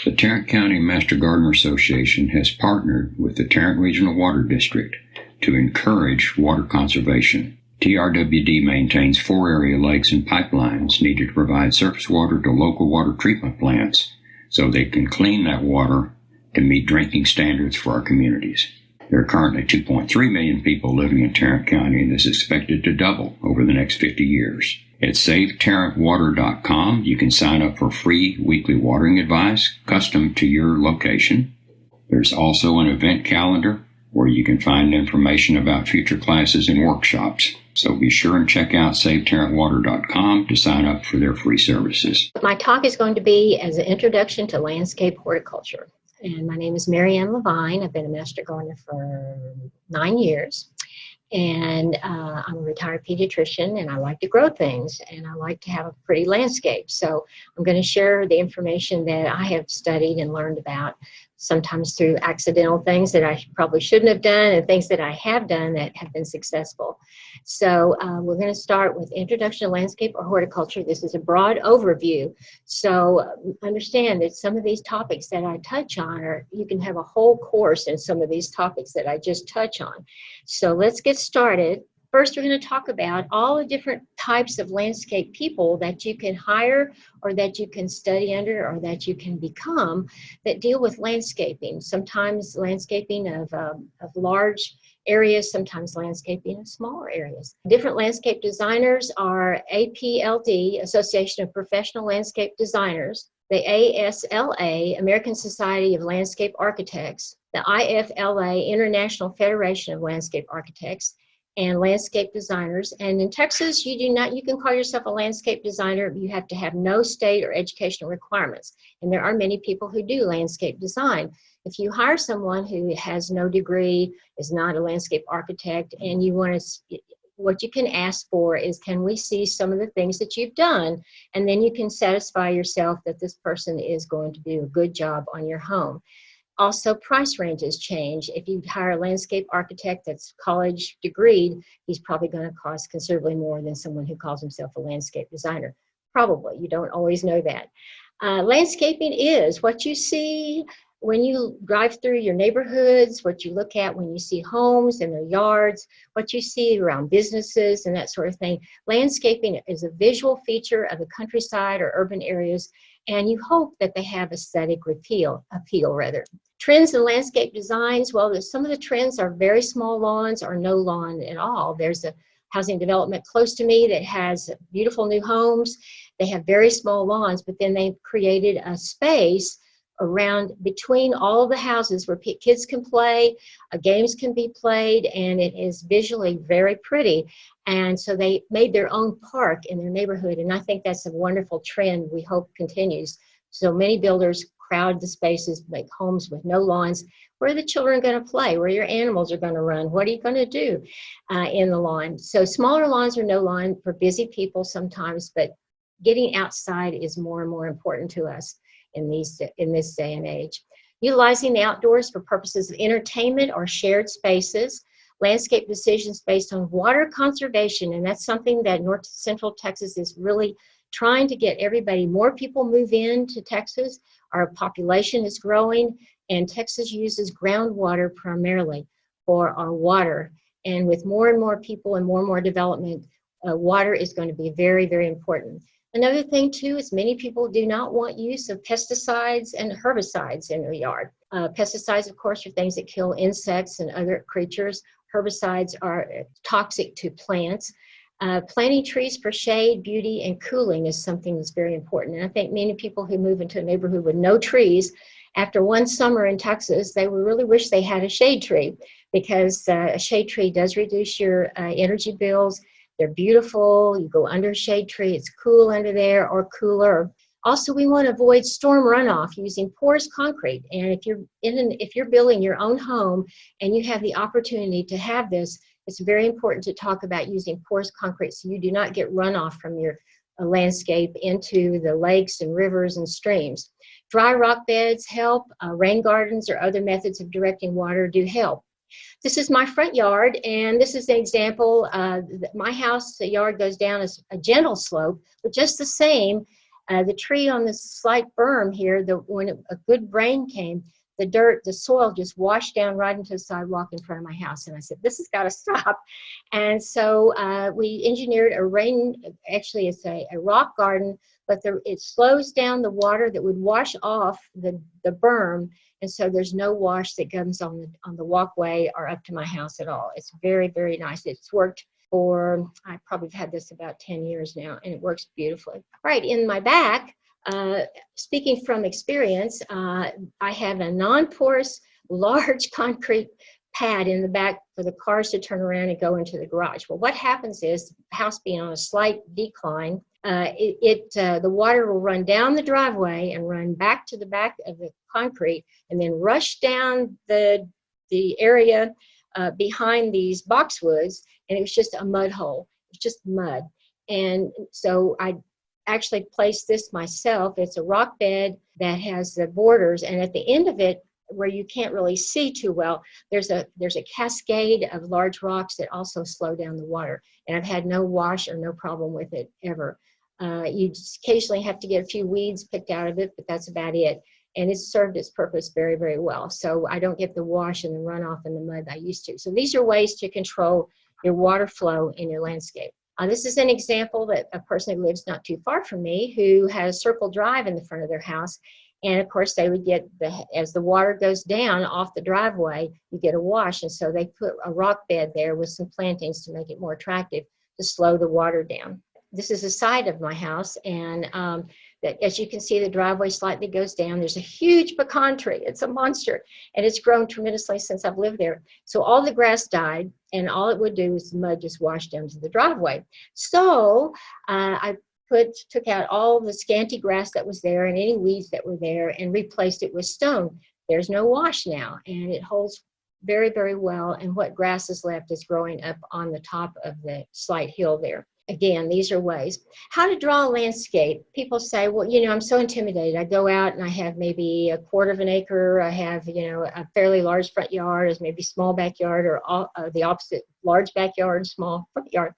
The Tarrant County Master Gardener Association has partnered with the Tarrant Regional Water District to encourage water conservation. TRWD maintains 4 area lakes and pipelines needed to provide surface water to local water treatment plants so they can clean that water to meet drinking standards for our communities. There are currently 2.3 million people living in Tarrant County, and this is expected to double over the next 50 years. At SaveTarrantWater.com, you can sign up for free weekly watering advice custom to your location. There's also an event calendar where you can find information about future classes and workshops. So be sure and check out SaveTarrantWater.com to sign up for their free services. My talk is going to be as an introduction to landscape horticulture. And my name is Marianne Levine. I've been a master gardener for 9 years. And I'm a retired pediatrician, and I like to grow things, and I like to have a pretty landscape. So I'm going to share the information that I have studied and learned about, sometimes through accidental things that I probably shouldn't have done and things that I have done that have been successful. So we're going to start with Introduction to Landscape or Horticulture. This is a broad overview. So understand that some of these topics that I touch on are, you can have a whole course in some of these topics that I just touch on. So let's get started. First, we're going to talk about all the different types of landscape people that you can hire or that you can study under or that you can become that deal with landscaping. Sometimes landscaping of large areas, sometimes landscaping of smaller areas. Different landscape designers are APLD, Association of Professional Landscape Designers, the ASLA, American Society of Landscape Architects, the IFLA, International Federation of Landscape Architects, and landscape designers. And in Texas, you can call yourself a landscape designer. You have to have no state or educational requirements. And there are many people who do landscape design. If you hire someone who has no degree, is not a landscape architect, and you want to, what you can ask for is, can we see some of the things that you've done? And then you can satisfy yourself that this person is going to do a good job on your home. Also, price ranges change. If you hire a landscape architect that's college degreed, he's probably going to cost considerably more than someone who calls himself a landscape designer. Probably. You don't always know that. Landscaping is what you see when you drive through your neighborhoods, what you look at when you see homes and their yards, what you see around businesses and that sort of thing. Landscaping is a visual feature of the countryside or urban areas, and you hope that they have aesthetic appeal. Trends in landscape designs, well, some of the trends are very small lawns or no lawn at all. There's a housing development close to me that has beautiful new homes. They have very small lawns, but then they've created a space around between all of the houses where kids can play, games can be played, and it is visually very pretty. And so they made their own park in their neighborhood, and I think that's a wonderful trend we hope continues. So many builders crowd the spaces, make homes with no lawns. Where are the children going to play? Where your animals are going to run? What are you going to do in the lawn? So smaller lawns or no lawn for busy people sometimes, but getting outside is more and more important to us in this day and age. Utilizing the outdoors for purposes of entertainment or shared spaces. Landscape decisions based on water conservation, and that's something that North Central Texas is really trying to get everybody. More people move into Texas. Our population is growing, and Texas uses groundwater primarily for our water. And with more and more people and more development, water is going to be very, very important. Another thing, too, is many people do not want use of pesticides and herbicides in their yard. Pesticides, of course, are things that kill insects and other creatures. Herbicides are toxic to plants. Planting trees for shade, beauty, and cooling is something that's very important. And I think many people who move into a neighborhood with no trees, after one summer in Texas, they would really wish they had a shade tree, because a shade tree does reduce your energy bills. They're beautiful. You go under a shade tree, it's cool under there or cooler. Also, we want to avoid storm runoff using porous concrete. And if you're building your own home and you have the opportunity to have this, it's very important to talk about using porous concrete so you do not get runoff from your landscape into the lakes and rivers and streams. Dry rock beds help. Rain gardens or other methods of directing water do help. This is my front yard, and this is an example. My house, the yard goes down as a gentle slope, but just the same, The tree on this slight berm here, when a good rain came, the dirt, the soil just washed down right into the sidewalk in front of my house. And I said, this has got to stop. And so we engineered actually it's a rock garden, but it slows down the water that would wash off the berm. And so there's no wash that comes on the walkway or up to my house at all. It's very, very nice. It's worked for, I probably have had this about 10 years now, and it works beautifully. Right, in my back, speaking from experience, I have a non-porous, large concrete pad in the back for the cars to turn around and go into the garage. Well, what happens is, the house being on a slight decline, the water will run down the driveway and run back to the back of the concrete and then rush down the area behind these boxwoods, and it was just a mud hole. It's just mud. And so I actually placed this myself. It's a rock bed that has the borders, and at the end of it, where you can't really see too well, there's a cascade of large rocks that also slow down the water. And I've had no wash or no problem with it ever. You just occasionally have to get a few weeds picked out of it, but that's about it. And it's served its purpose very, very well. So I don't get the wash and the runoff and the mud I used to. So these are ways to control your water flow in your landscape. This is an example that a person who lives not too far from me who has Circle Drive in the front of their house. And of course they would get, as the water goes down off the driveway, you get a wash. And so they put a rock bed there with some plantings to make it more attractive to slow the water down. This is the side of my house, and as you can see, the driveway slightly goes down. There's a huge pecan tree. It's a monster, and it's grown tremendously since I've lived there. So all the grass died, and all it would do is the mud just wash down to the driveway. So I took out all the scanty grass that was there and any weeds that were there and replaced it with stone. There's no wash now, and it holds very, very well, and what grass is left is growing up on the top of the slight hill there. Again, these are ways. How to draw a landscape. People say, well, I'm so intimidated. I go out and I have maybe a quarter of an acre. I have, a fairly large front yard, as maybe small backyard, or the opposite, large backyard, small front yard.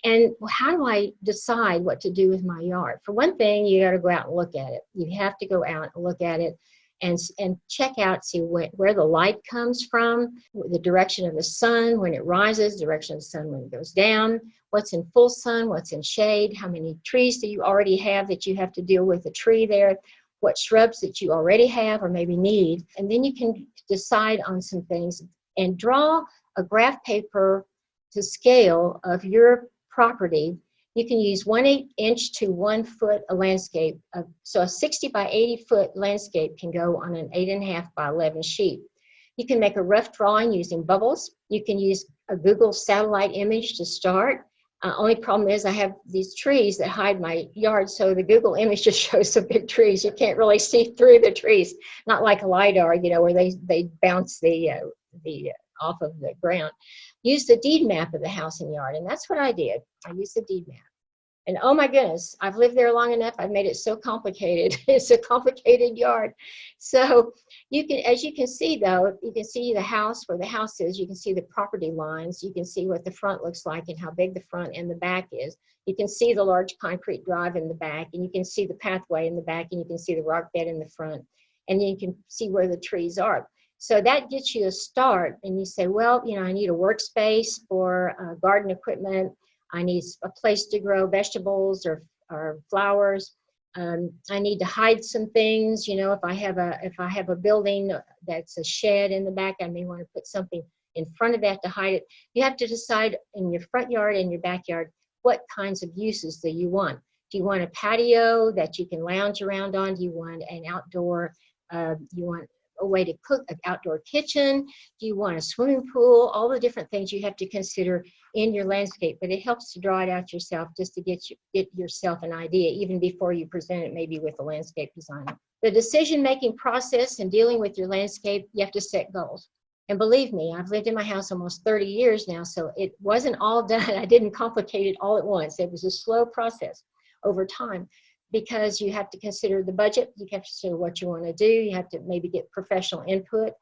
And how do I decide what to do with my yard? For one thing, you got to go out and look at it. You have to go out and look at it and check out, see where the light comes from, the direction of the sun when it rises, direction of the sun when it goes down, what's in full sun, what's in shade, how many trees do you already have that you have to deal with a tree there, what shrubs that you already have or maybe need. And then you can decide on some things and draw a graph paper to scale of your property. You can use 1/8 inch to 1 foot a landscape. So a 60 by 80 foot landscape can go on an 8.5 by 11 sheet. You can make a rough drawing using bubbles. You can use a Google satellite image to start. Only problem is I have these trees that hide my yard, so the Google image just shows some big trees. You can't really see through the trees, not like a LiDAR, where they bounce the off of the ground. Use the deed map of the house and yard, and that's what I did. I used the deed map. And oh my goodness, I've lived there long enough. I've made it so complicated. It's a complicated yard. So as you can see though, you can see the house, where the house is. You can see the property lines. You can see what the front looks like and how big the front and the back is. You can see the large concrete drive in the back, and you can see the pathway in the back, and you can see the rock bed in the front, and you can see where the trees are. So that gets you a start, and you say, well, I need a workspace for garden equipment. I need a place to grow vegetables or flowers. I need to hide some things. If I have a building that's a shed in the back, I may want to put something in front of that to hide it. You have to decide in your front yard and your backyard, what kinds of uses do you want? Do you want a patio that you can lounge around on? Do you want an outdoor, you want a way to cook, an outdoor kitchen? Do you want a swimming pool? All the different things you have to consider in your landscape, but it helps to draw it out yourself just to get yourself an idea, even before you present it maybe with a landscape designer. The decision-making process and dealing with your landscape, you have to set goals. And believe me, I've lived in my house almost 30 years now, so it wasn't all done. I didn't complicate it all at once. It was a slow process over time, because you have to consider the budget, you have to consider what you want to do, you have to maybe get professional input,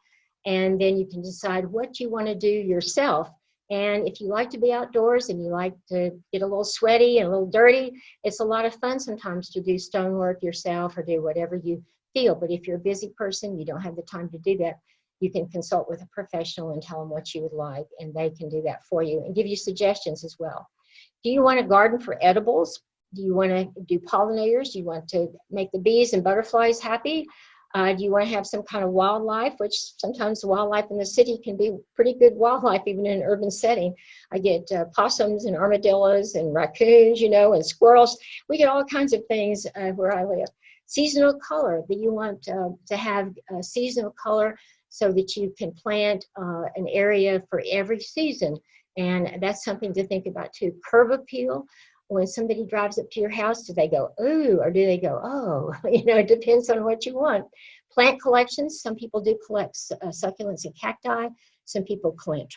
and then you can decide what you want to do yourself And if you like to be outdoors and you like to get a little sweaty and a little dirty, it's a lot of fun sometimes to do stonework yourself or do whatever you feel. But if you're a busy person, you don't have the time to do that, you can consult with a professional and tell them what you would like, and they can do that for you and give you suggestions as well. Do you want a garden for edibles? Do you want to do pollinators? Do you want to make the bees and butterflies happy? Do you want to have some kind of wildlife, which sometimes wildlife in the city can be pretty good wildlife, even in an urban setting. I get possums and armadillos and raccoons, you know, and squirrels. We get all kinds of things where I live. Seasonal color. Do you want to have a seasonal color so that you can plant an area for every season? And that's something to think about too. Curb appeal. When somebody drives up to your house, do they go, ooh, or do they go, oh? You know, it depends on what you want. Plant collections. Some people do collect succulents and cacti. Some people collect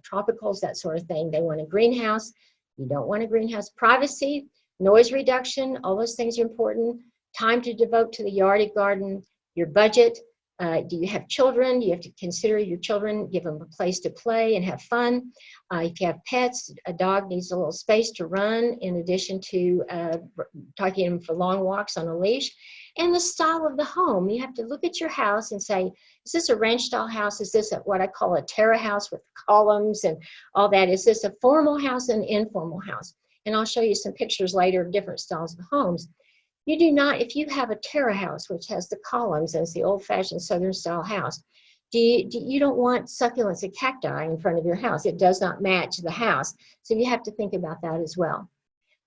tropicals, that sort of thing. They want a greenhouse. You don't want a greenhouse. Privacy, noise reduction, all those things are important. Time to devote to the yard and garden. Your budget. Do you have children? You have to consider your children, give them a place to play and have fun. If you have pets, a dog needs a little space to run in addition to taking them for long walks on a leash. And the style of the home. You have to look at your house and say, is this a ranch style house? Is this what I call a terra house with columns and all that? Is this a formal house and informal house? And I'll show you some pictures later of different styles of homes. You do not, if you have a terra house, which has the columns and it's the old-fashioned Southern style house, you don't want succulents and cacti in front of your house. It does not match the house. So you have to think about that as well.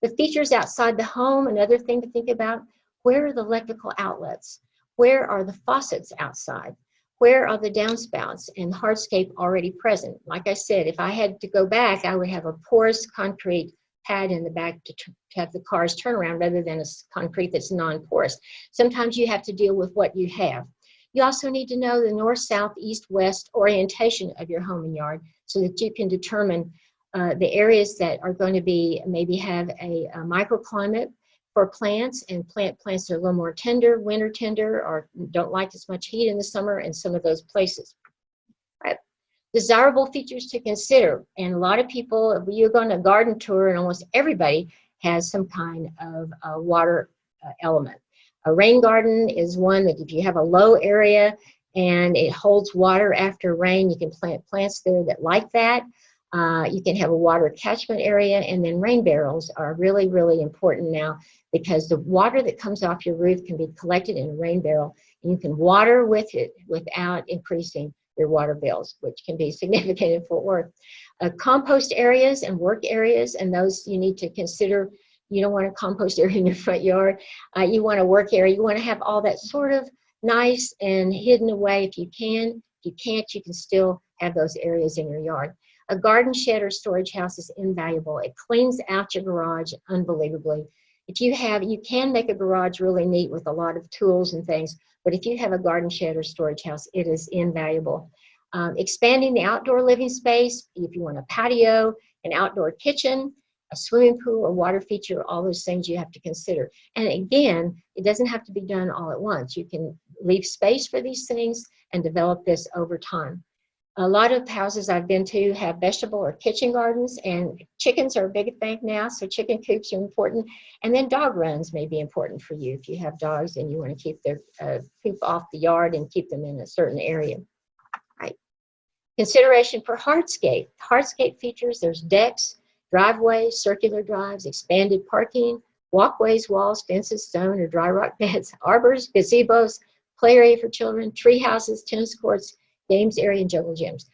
The features outside the home, another thing to think about, where are the electrical outlets? Where are the faucets outside? Where are the downspouts and hardscape already present? Like I said, if I had to go back, I would have a porous concrete pad in the back to have the cars turn around rather than a concrete that's non-porous. Sometimes you have to deal with what you have. You also need to know the north, south, east, west orientation of your home and yard so that you can determine the areas that are going to be, maybe have a microclimate for plants and plants that are a little more tender, winter tender, or don't like as much heat in the summer in some of those places. Desirable features to consider, and a lot of people, if you go on a garden tour, and almost everybody has some kind of water element. A rain garden is one that if you have a low area and it holds water after rain, you can plant plants there that like that. You can have a water catchment area, and then rain barrels are really, really important now because the water that comes off your roof can be collected in a rain barrel, and you can water with it without increasing your water bills, which can be significant in Fort Worth. Compost areas and work areas, and those you need to consider. You don't want a compost area in your front yard. You want a work area. You want to have all that sort of nice and hidden away if you can. If you can't, you can still have those areas in your yard. A garden shed or storage house is invaluable. It cleans out your garage unbelievably. If you can make a garage really neat with a lot of tools and things, but if you have a garden shed or storage house, it is invaluable. Expanding the outdoor living space, if you want a patio, an outdoor kitchen, a swimming pool, a water feature, all those things you have to consider. And again, it doesn't have to be done all at once. You can leave space for these things and develop this over time. A lot of houses I've been to have vegetable or kitchen gardens, and chickens are a big thing now, so chicken coops are important. And then dog runs may be important for you if you have dogs and you want to keep their poop off the yard and keep them in a certain area. Right. Consideration for hardscape. Hardscape features, there's decks, driveways, circular drives, expanded parking, walkways, walls, fences, stone or dry rock beds, arbors, gazebos, play area for children, tree houses, tennis courts, games area, and jungle gyms.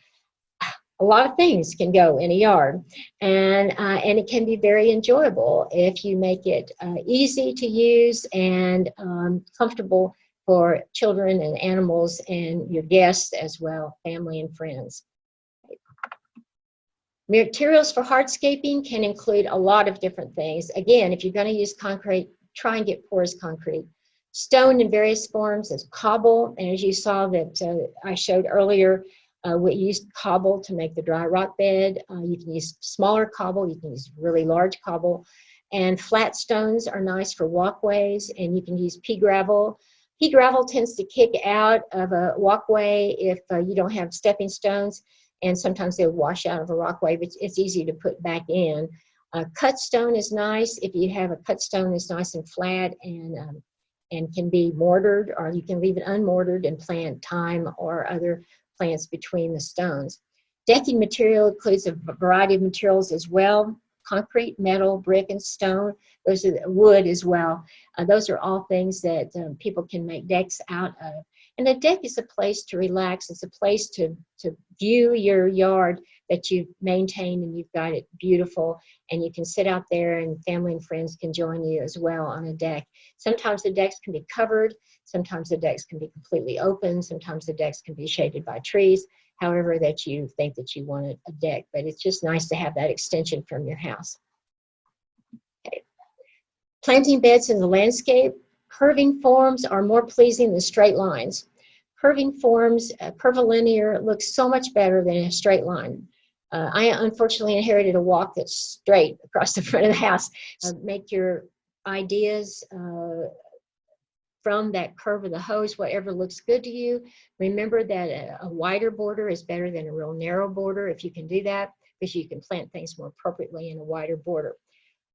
A lot of things can go in a yard, and it can be very enjoyable if you make it easy to use and comfortable for children and animals and your guests as well, family and friends. Materials for hardscaping can include a lot of different things. Again, if you're going to use concrete, try and get porous concrete. Stone in various forms is cobble, and as you saw that I showed earlier, we used cobble to make the dry rock bed. You can use smaller cobble, you can use really large cobble, and flat stones are nice for walkways, and you can use pea gravel. Pea gravel tends to kick out of a walkway if you don't have stepping stones, and sometimes they'll wash out of a rockway, but it's easy to put back in. Cut stone is nice. If you have a cut stone that's nice and flat and can be mortared, or you can leave it unmortared and plant thyme or other plants between the stones. Decking material includes a variety of materials as well: concrete, metal, brick, and stone. Those are wood as well. Those are all things that people can make decks out of. And a deck is a place to relax. It's a place to view your yard that you've maintained and you've got it beautiful. And you can sit out there and family and friends can join you as well on a deck. Sometimes the decks can be covered. Sometimes the decks can be completely open. Sometimes the decks can be shaded by trees, however that you think that you want a deck. But it's just nice to have that extension from your house. Okay. Planting beds in the landscape. Curving forms are more pleasing than straight lines. Curving forms, curvilinear, looks so much better than a straight line. I unfortunately inherited a walk that's straight across the front of the house. Make your ideas from that curve of the hose, whatever looks good to you. Remember that a wider border is better than a real narrow border if you can do that, because you can plant things more appropriately in a wider border.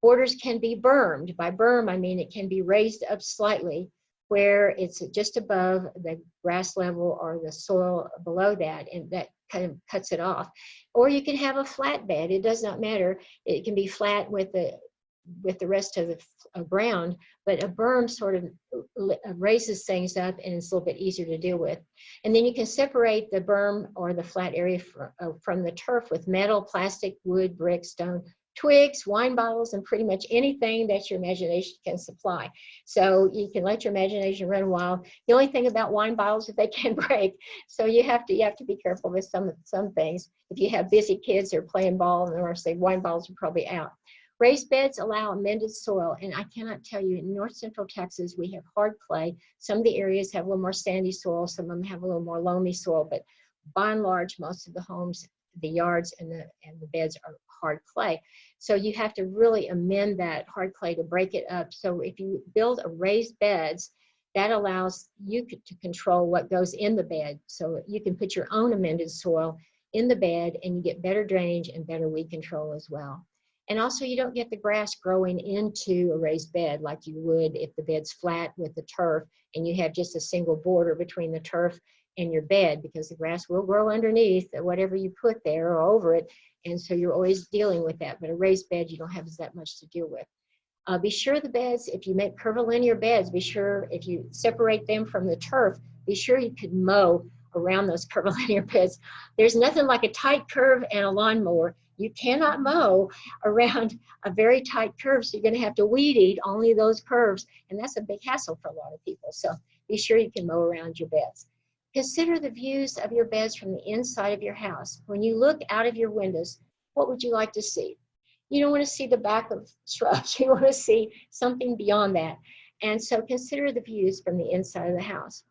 Borders can be bermed. By berm, I mean it can be raised up slightly where it's just above the grass level or the soil below that, and that kind of cuts it off. Or you can have a flat bed. It does not matter. It can be flat with the rest of the ground, but a berm sort of raises things up and it's a little bit easier to deal with. And then you can separate the berm or the flat area from the turf with metal, plastic, wood, brick, stone, twigs, wine bottles, and pretty much anything that your imagination can supply. So you can let your imagination run wild. The only thing about wine bottles is they can break. So you have to be careful with some things. If you have busy kids that are playing ball, and or say wine bottles are probably out. Raised beds allow amended soil, and I cannot tell you, in north central Texas, we have hard clay. Some of the areas have a little more sandy soil, some of them have a little more loamy soil, but by and large, most of the homes, the yards, and the beds are hard clay. So you have to really amend that hard clay to break it up. So if you build a raised beds, that allows you to control what goes in the bed. So you can put your own amended soil in the bed, and you get better drainage and better weed control as well. And also, you don't get the grass growing into a raised bed like you would if the bed's flat with the turf and you have just a single border between the turf and your bed, because the grass will grow underneath whatever you put there or over it. And so you're always dealing with that. But a raised bed, you don't have that much to deal with. Be sure the beds, if you make curvilinear beds, be sure if you separate them from the turf, be sure you could mow around those curvilinear beds. There's nothing like a tight curve and a lawnmower. You cannot mow around a very tight curve, so you're going to have to weed eat only those curves, and that's a big hassle for a lot of people. So be sure you can mow around your beds. Consider the views of your beds from the inside of your house. When you look out of your windows, what would you like to see? You don't want to see the back of shrubs. You want to see something beyond that. And so consider the views from the inside of the house.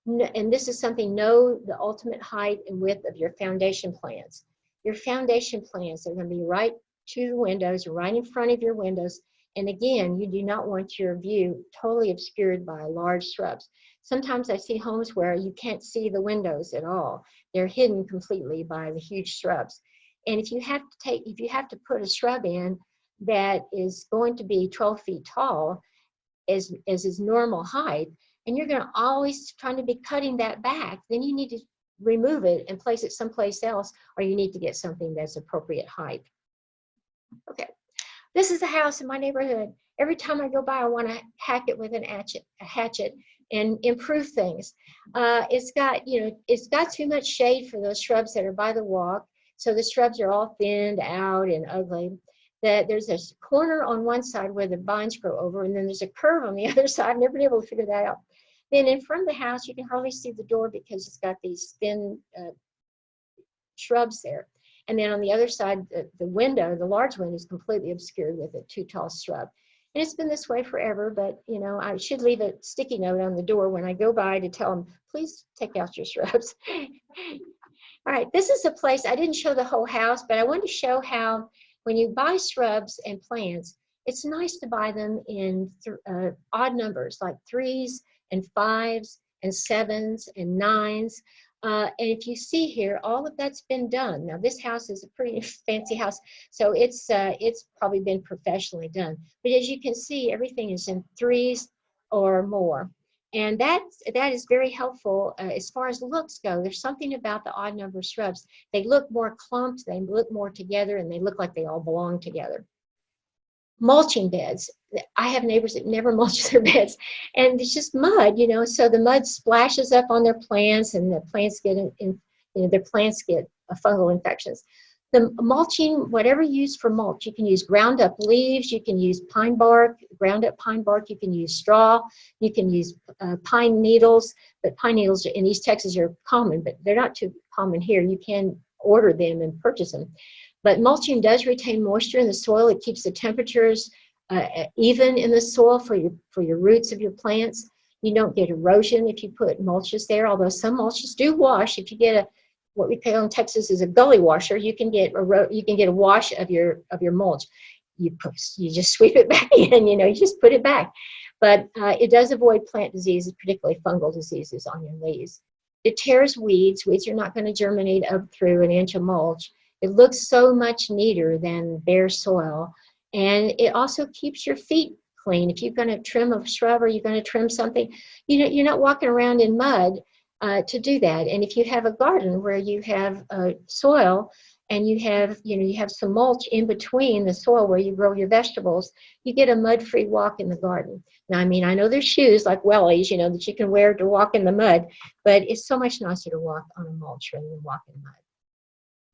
And this is something, know the ultimate height and width of your foundation plants. Your foundation plants are going to be right to the windows, right in front of your windows. And again, you do not want your view totally obscured by large shrubs. Sometimes I see homes where you can't see the windows at all. They're hidden completely by the huge shrubs. And if you have to put a shrub in that is going to be 12 feet tall as is normal height, and you're going to always trying to be cutting that back, then you need to remove it and place it someplace else, or you need to get something that's appropriate height. Okay, this is a house in my neighborhood. Every time I go by, I want to hack it with a hatchet and improve things. It's got too much shade for those shrubs that are by the walk, so the shrubs are all thinned out and ugly. That there's a corner on one side where the vines grow over, and then there's a curve on the other side. I've never been able to figure that out. Then in front of the house, you can hardly see the door because it's got these thin shrubs there. And then on the other side, the window, the large window, is completely obscured with a too tall shrub. And it's been this way forever, but you know, I should leave a sticky note on the door when I go by to tell them, please take out your shrubs. All right, this is a place, I didn't show the whole house, but I wanted to show how when you buy shrubs and plants, it's nice to buy them in odd numbers, like 3s and 5s and 7s and 9s. And if you see here, all of that's been done. Now, this house is a pretty fancy house, so it's probably been professionally done. But as you can see, everything is in threes or more. And that is very helpful as far as looks go. There's something about the odd number shrubs. They look more clumped, they look more together, and they look like they all belong together. Mulching beds. I have neighbors that never mulch their beds, and it's just mud, so the mud splashes up on their plants, and the plants get their plants get fungal infections. The mulching, whatever you use for mulch, you can use ground up leaves, you can use pine bark, ground up pine bark, you can use straw, you can use pine needles, but pine needles in East Texas are common, but they're not too common here. You can order them and purchase them. But mulching does retain moisture in the soil. It keeps the temperatures even in the soil for your roots of your plants. You don't get erosion if you put mulches there, although some mulches do wash. If you get what we call in Texas is a gully washer, you can get a wash of your mulch. You just sweep it back in, you just put it back. But it does avoid plant diseases, particularly fungal diseases on your leaves. It tears weeds. Weeds are not going to germinate up through an inch of mulch. It looks so much neater than bare soil, and it also keeps your feet clean. If you're going to trim a shrub or you're going to trim something, you're not walking around in mud to do that. And if you have a garden where you have soil and you have some mulch in between the soil where you grow your vegetables, you get a mud-free walk in the garden. Now, I know there's shoes like wellies, that you can wear to walk in the mud, but it's so much nicer to walk on a mulch rather than walk in mud.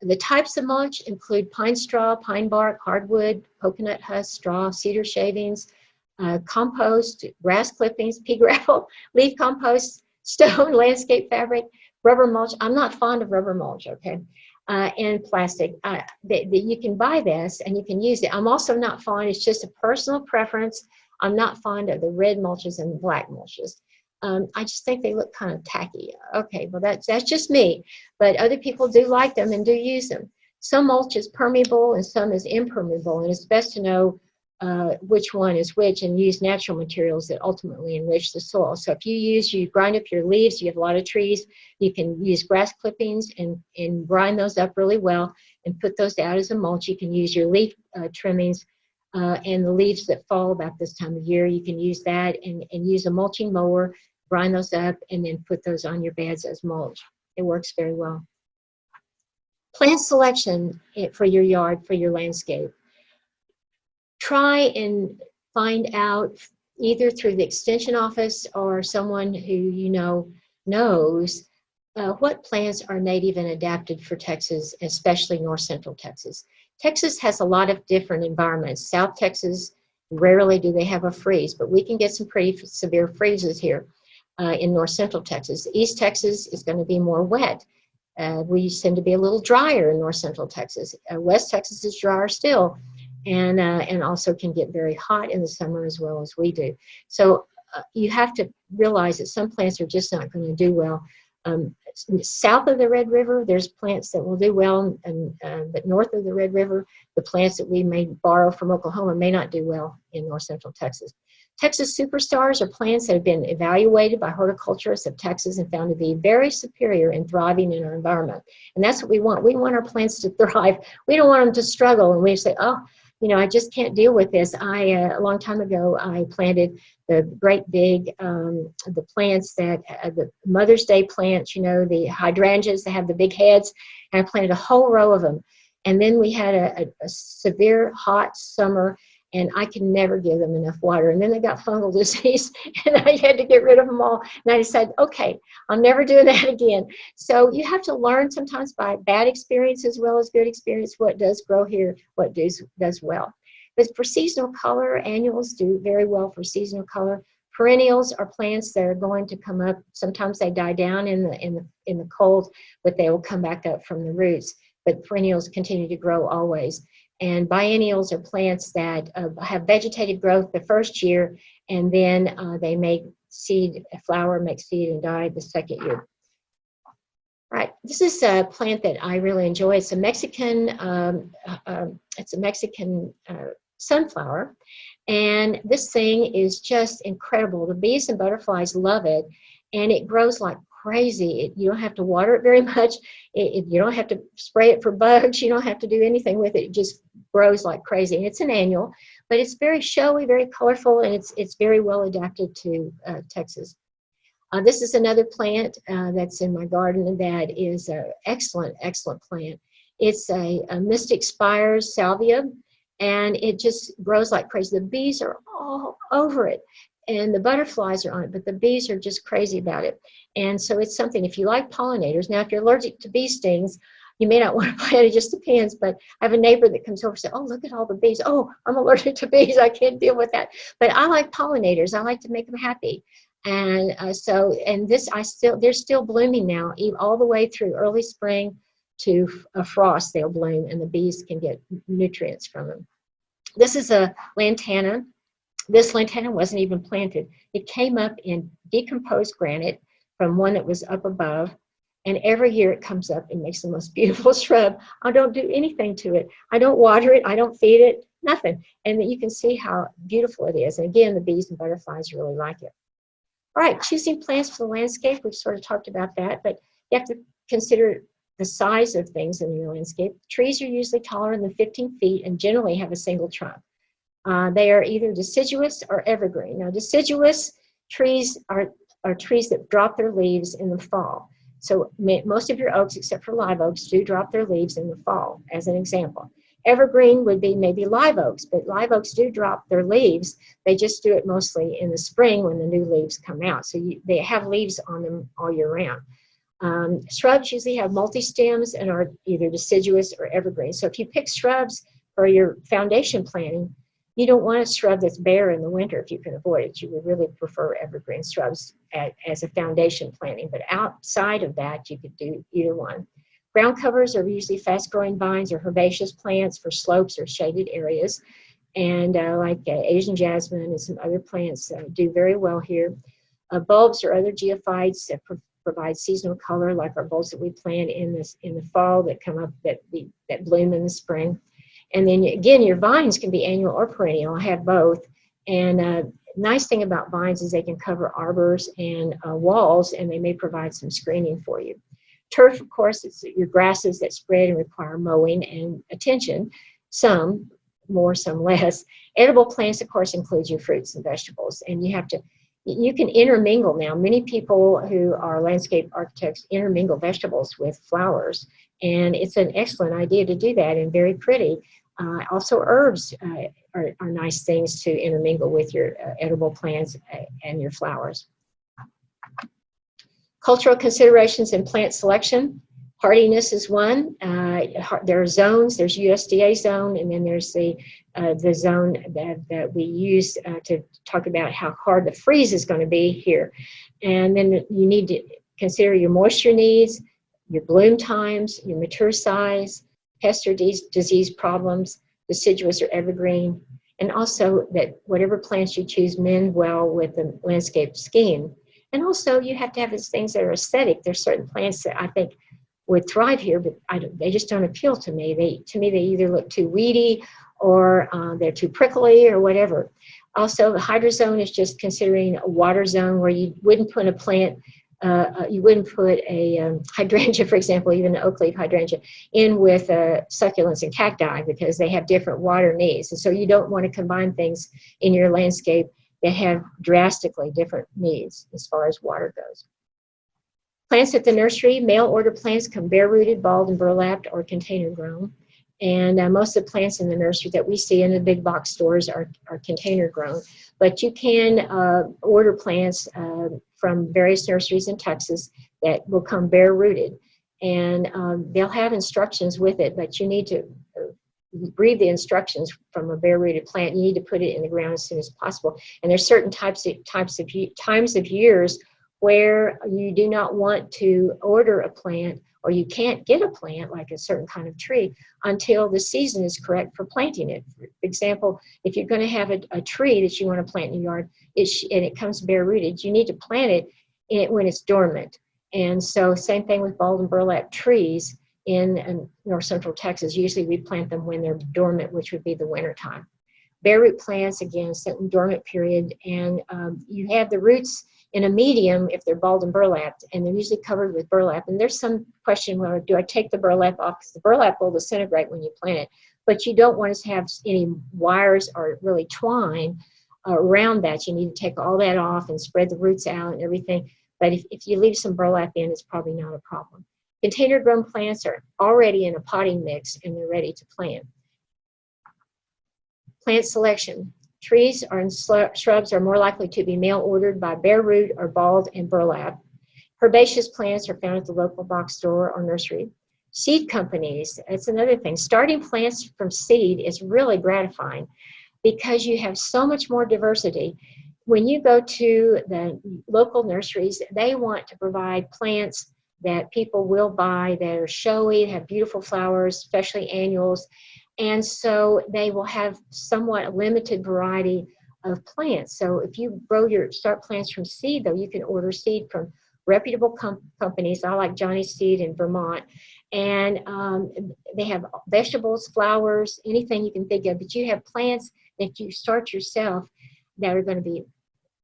The types of mulch include pine straw, pine bark, hardwood, coconut husk, straw, cedar shavings, compost, grass clippings, pea gravel, leaf compost, stone, landscape fabric, rubber mulch. I'm not fond of rubber mulch, okay? And plastic. You can buy this and you can use it. I'm also not fond, it's just a personal preference. I'm not fond of the red mulches and black mulches. I just think they look kind of tacky. Okay, well that's just me, but other people do like them and do use them. Some mulch is permeable and some is impermeable, and it's best to know which one is which and use natural materials that ultimately enrich the soil. So if you grind up your leaves, you have a lot of trees, you can use grass clippings and grind those up really well and put those out as a mulch. You can use your leaf trimmings and the leaves that fall about this time of year. You can use that and use a mulching mower, grind those up, and then put those on your beds as mulch. It works very well. Plant selection for your yard, for your landscape. Try and find out either through the extension office or someone who knows what plants are native and adapted for Texas, especially north central Texas. Texas has a lot of different environments. South Texas, rarely do they have a freeze, but we can get some pretty severe freezes here in north central Texas. East Texas is going to be more wet. We tend to be a little drier in north central Texas. West Texas is drier still, and also can get very hot in the summer as well as we do. So you have to realize that some plants are just not going to do well. South of the Red River, there's plants that will do well, but north of the Red River, the plants that we may borrow from Oklahoma may not do well in north central Texas. Texas superstars are plants that have been evaluated by horticulturists of Texas and found to be very superior in thriving in our environment. And that's what we want. We want our plants to thrive. We don't want them to struggle and we say, oh, I just can't deal with this. A long time ago, I planted the great big, the plants that, the Mother's Day plants, the hydrangeas that have the big heads, and I planted a whole row of them. And then we had a severe hot summer, and I could never give them enough water. And then they got fungal disease, and I had to get rid of them all. And I decided, okay, I'm never doing that again. So you have to learn sometimes by bad experience as well as good experience what does grow here, what does well. But for seasonal color, annuals do very well for seasonal color. Perennials are plants that are going to come up. Sometimes they die down in the cold, but they will come back up from the roots. But perennials continue to grow always. And biennials are plants that have vegetative growth the first year, and then they make seed, flower, make seed, and die the second year. Right, this is a plant that I really enjoy. It's a Mexican sunflower, and this thing is just incredible. The bees and butterflies love it, and it grows like crazy. You don't have to water it very much. You don't have to spray it for bugs. You don't have to do anything with it. It just grows like crazy. And it's an annual, but it's very showy, very colorful, and it's very well adapted to Texas. This is another plant that's in my garden that is an excellent, excellent plant. It's a Mystic Spires salvia, and it just grows like crazy. The bees are all over it, and the butterflies are on it, but the bees are just crazy about it. And so it's something, if you like pollinators, now if you're allergic to bee stings, you may not want to plant it, it just depends. But I have a neighbor that comes over and says, oh, look at all the bees. Oh, I'm allergic to bees. I can't deal with that. But I like pollinators. I like to make them happy. And they're still blooming now, all the way through early spring to frost. They'll bloom, and the bees can get nutrients from them. This is a lantana. This lantana wasn't even planted. It came up in decomposed granite from one that was up above. And every year it comes up and makes the most beautiful shrub. I don't do anything to it. I don't water it. I don't feed it, nothing. And you can see how beautiful it is. And again, the bees and butterflies really like it. All right, choosing plants for the landscape. We've sort of talked about that, but you have to consider the size of things in your landscape. Trees are usually taller than 15 feet and generally have a single trunk. They are either deciduous or evergreen. Now, deciduous trees are trees that drop their leaves in the fall. So most of your oaks, except for live oaks, do drop their leaves in the fall, as an example. Evergreen would be maybe live oaks, but live oaks do drop their leaves. They just do it mostly in the spring when the new leaves come out. So they have leaves on them all year round. Shrubs usually have multi-stems and are either deciduous or evergreen. So if you pick shrubs for your foundation planting, you don't want a shrub that's bare in the winter if you can avoid it. You would really prefer evergreen shrubs as a foundation planting. But outside of that, you could do either one. Ground covers are usually fast-growing vines or herbaceous plants for slopes or shaded areas. And Asian jasmine and some other plants do very well here. Bulbs or other geophytes that provide seasonal color, like our bulbs that we plant in the fall that come up that bloom in the spring. And then again, your vines can be annual or perennial. I have both. And nice thing about vines is they can cover arbors and walls, and they may provide some screening for you. Turf, of course, it's your grasses that spread and require mowing and attention. Some more, some less. Edible plants, of course, include your fruits and vegetables. And you can intermingle now. Many people who are landscape architects intermingle vegetables with flowers. And it's an excellent idea to do that and very pretty. Also, herbs are nice things to intermingle with your edible plants and your flowers. Cultural considerations in plant selection. Hardiness is one. There are zones. There's USDA zone, and then there's the zone that we use to talk about how hard the freeze is going to be here. And then you need to consider your moisture needs, your bloom times, your mature size, pest or disease problems, deciduous or evergreen, and also that whatever plants you choose mend well with the landscape scheme. And also you have to have these things that are aesthetic. There's certain plants that I think would thrive here, but they just don't appeal to me. They either look too weedy or they're too prickly or whatever. Also, the hydrozone is just considering a water zone where you wouldn't put a plant, you wouldn't put a hydrangea, for example, even an oak leaf hydrangea, in with succulents and cacti because they have different water needs. And so you don't want to combine things in your landscape that have drastically different needs as far as water goes. Plants at the nursery, mail order plants come bare-rooted, balled and burlapped, or container grown. And most of the plants in the nursery that we see in the big box stores are container grown. But you can order plants from various nurseries in Texas that will come bare-rooted. And they'll have instructions with it, but you need to read the instructions from a bare-rooted plant. You need to put it in the ground as soon as possible. And there's certain times of years where you do not want to order a plant, or you can't get a plant like a certain kind of tree until the season is correct for planting it. For example, if you're going to have a tree that you want to plant in your yard and it comes bare rooted, you need to plant it when it's dormant. And so same thing with balled and burlap trees in north central Texas. Usually we plant them when they're dormant, which would be the winter time. Bare root plants, again, set in dormant period, and you have the roots In a medium, if they're balled and burlapped, and they're usually covered with burlap, and there's some question, well, do I take the burlap off? Because the burlap will disintegrate when you plant it, but you don't want to have any wires or really twine around that. You need to take all that off and spread the roots out and everything. But if you leave some burlap in, it's probably not a problem. Container grown plants are already in a potting mix and they're ready to plant. Plant selection. Trees and shrubs are more likely to be mail ordered by bare root or balled and burlap. Herbaceous plants are found at the local box store or nursery. Seed companies, that's another thing. Starting plants from seed is really gratifying because you have so much more diversity. When you go to the local nurseries, they want to provide plants that people will buy that are showy, have beautiful flowers, especially annuals. And so they will have somewhat limited variety of plants. So if you start plants from seed, though, you can order seed from reputable companies. I like Johnny's Seed in Vermont. And they have vegetables, flowers, anything you can think of. But you have plants that you start yourself that are going to be,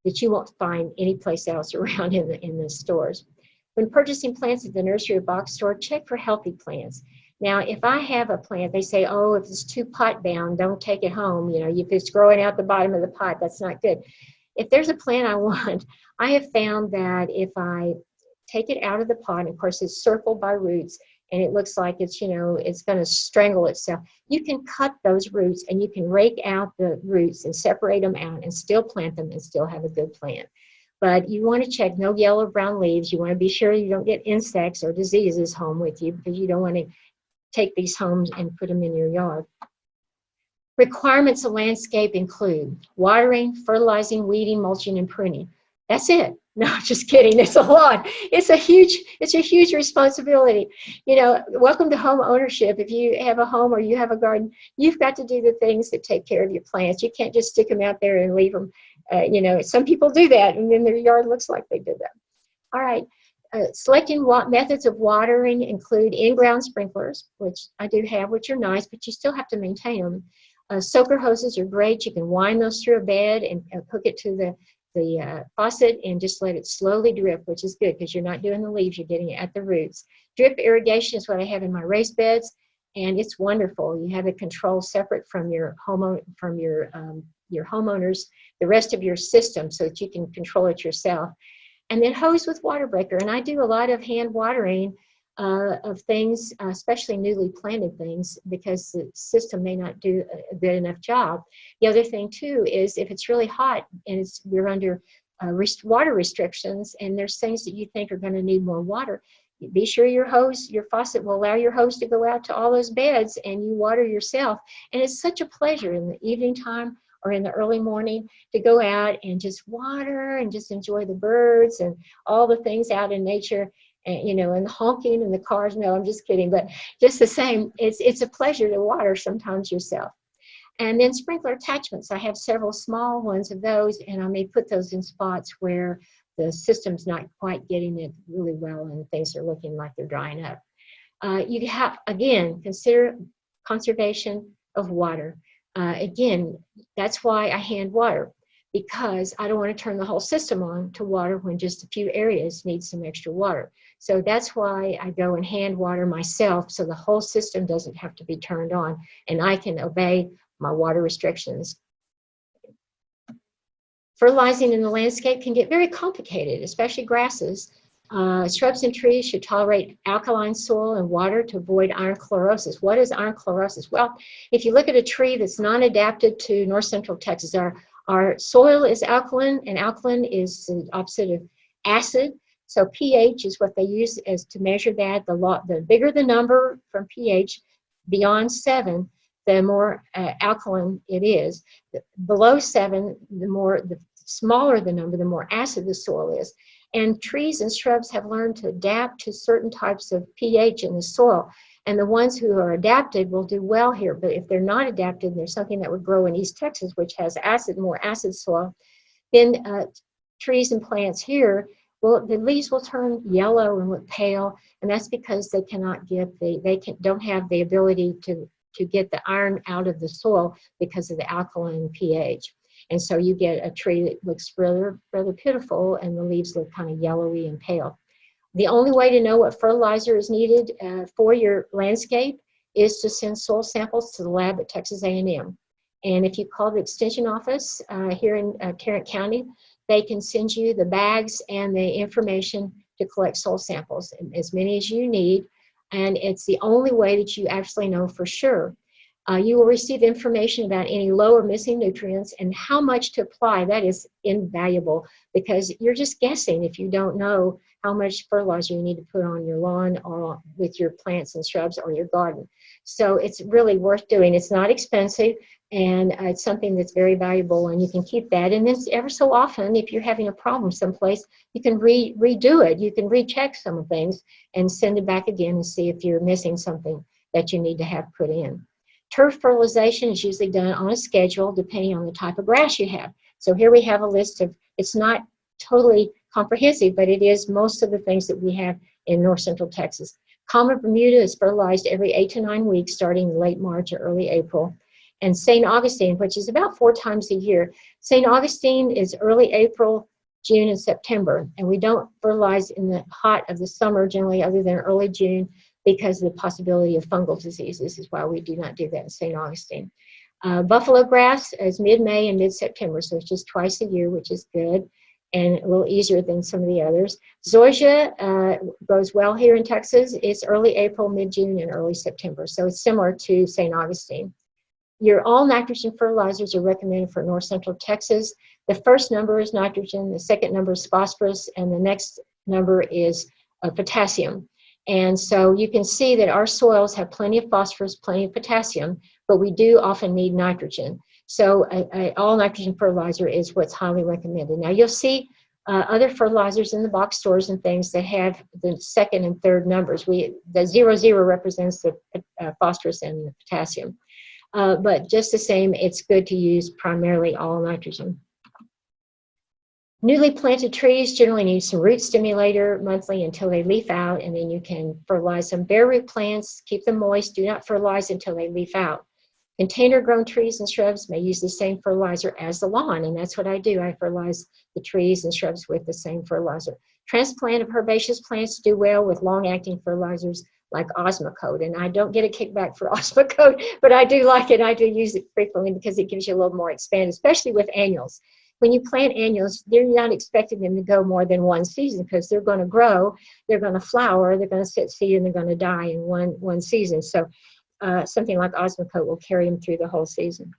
that you won't find anyplace else around in the stores. When purchasing plants at the nursery or box store, check for healthy plants. Now, if I have a plant, they say, oh, if it's too pot bound, don't take it home. You know, if it's growing out the bottom of the pot, that's not good. If there's a plant I want, I have found that if I take it out of the pot, and of course it's circled by roots, and it looks like it's, you know, it's going to strangle itself, you can cut those roots and you can rake out the roots and separate them out and still plant them and still have a good plant. But you want to check no yellow brown leaves. You want to be sure you don't get insects or diseases home with you, because you don't want to take these homes and put them in your yard. Requirements of landscape include watering, fertilizing, weeding, mulching, and pruning. That's it. No, just kidding. It's a lot. It's a huge responsibility. You know, welcome to home ownership. If you have a home or you have a garden, you've got to do the things that take care of your plants. You can't just stick them out there and leave them. You know, some people do that, and then their yard looks like they did that. All right. Selecting methods of watering include in-ground sprinklers, which I do have, which are nice, but you still have to maintain them. Soaker hoses are great. You can wind those through a bed and hook it to the faucet and just let it slowly drip, which is good because you're not doing the leaves, you're getting it at the roots. Drip irrigation is what I have in my raised beds, and it's wonderful. You have the control separate from your homeowners, the rest of your system, so that you can control it yourself. And then hose with water breaker. And I do a lot of hand watering of things, especially newly planted things, because the system may not do a good enough job. The other thing too is if it's really hot and we're under water restrictions and there's things that you think are going to need more water, be sure your faucet will allow your hose to go out to all those beds and you water yourself. And it's such a pleasure in the evening time or in the early morning to go out and just water and just enjoy the birds and all the things out in nature, and, you know, and the honking and the cars. No, I'm just kidding, but just the same, it's a pleasure to water sometimes yourself. And then sprinkler attachments. I have several small ones of those, and I may put those in spots where the system's not quite getting it really well and things are looking like they're drying up. You have, again, consider conservation of water. Again, that's why I hand water, because I don't want to turn the whole system on to water when just a few areas need some extra water. So that's why I go and hand water myself, so the whole system doesn't have to be turned on and I can obey my water restrictions. Fertilizing in the landscape can get very complicated, especially grasses. Shrubs and trees should tolerate alkaline soil and water to avoid iron chlorosis. What is iron chlorosis? Well, if you look at a tree that's non-adapted to north central Texas, our soil is alkaline, and alkaline is the opposite of acid. So pH is what they use as to measure that. The bigger the number from pH, beyond 7, the more alkaline it is. Below 7, the smaller the number, the more acid the soil is. And trees and shrubs have learned to adapt to certain types of pH in the soil. And the ones who are adapted will do well here. But if they're not adapted, and there's something that would grow in East Texas, which has more acid soil, then trees and plants here, well, the leaves will turn yellow and look pale. And that's because they cannot get don't have the ability to get the iron out of the soil because of the alkaline pH. And so you get a tree that looks rather pitiful, and the leaves look kind of yellowy and pale. The only way to know what fertilizer is needed for your landscape is to send soil samples to the lab at Texas A&M. And if you call the extension office here in Tarrant County, they can send you the bags and the information to collect soil samples, as many as you need. And it's the only way that you actually know for sure. You will receive information about any low or missing nutrients and how much to apply. That is invaluable, because you're just guessing if you don't know how much fertilizer you need to put on your lawn or with your plants and shrubs or your garden. So it's really worth doing. It's not expensive, and it's something that's very valuable, and you can keep that. And then ever so often, if you're having a problem someplace, you can redo it. You can recheck some things and send it back again and see if you're missing something that you need to have put in. Turf fertilization is usually done on a schedule depending on the type of grass you have. So here we have a list of, it's not totally comprehensive, but it is most of the things that we have in north central Texas. Common Bermuda is fertilized every 8 to 9 weeks starting late March or early April. And St. Augustine, which is about 4 times a year. St. Augustine is early April, June, and September. And we don't fertilize in the hot of the summer generally, other than early June, because of the possibility of fungal disease. This is why we do not do that in St. Augustine. Buffalo grass is mid-May and mid-September, so it's just twice a year, which is good and a little easier than some of the others. Zoysia grows well here in Texas. It's early April, mid-June, and early September, so it's similar to St. Augustine. Your all nitrogen fertilizers are recommended for north central Texas. The first number is nitrogen, the second number is phosphorus, and the next number is potassium. And so you can see that our soils have plenty of phosphorus, plenty of potassium, but we do often need nitrogen. So all nitrogen fertilizer is what's highly recommended. Now you'll see other fertilizers in the box stores and things that have the second and third numbers. The 00 represents the phosphorus and the potassium. But just the same, it's good to use primarily all nitrogen. Newly planted trees generally need some root stimulator monthly until they leaf out, and then you can fertilize them. Bare root plants, keep them moist. Do not fertilize until they leaf out. Container grown trees and shrubs may use the same fertilizer as the lawn, and that's what I do. I fertilize the trees and shrubs with the same fertilizer. Transplant of herbaceous plants do well with long-acting fertilizers like Osmocote, and I don't get a kickback for Osmocote, but I do like it. I do use it frequently because it gives you a little more expand, especially with annuals. When you plant annuals, you're not expecting them to go more than one season, because they're going to grow, they're going to flower, they're going to set seed, and they're going to die in one season. So something like Osmocote will carry them through the whole season.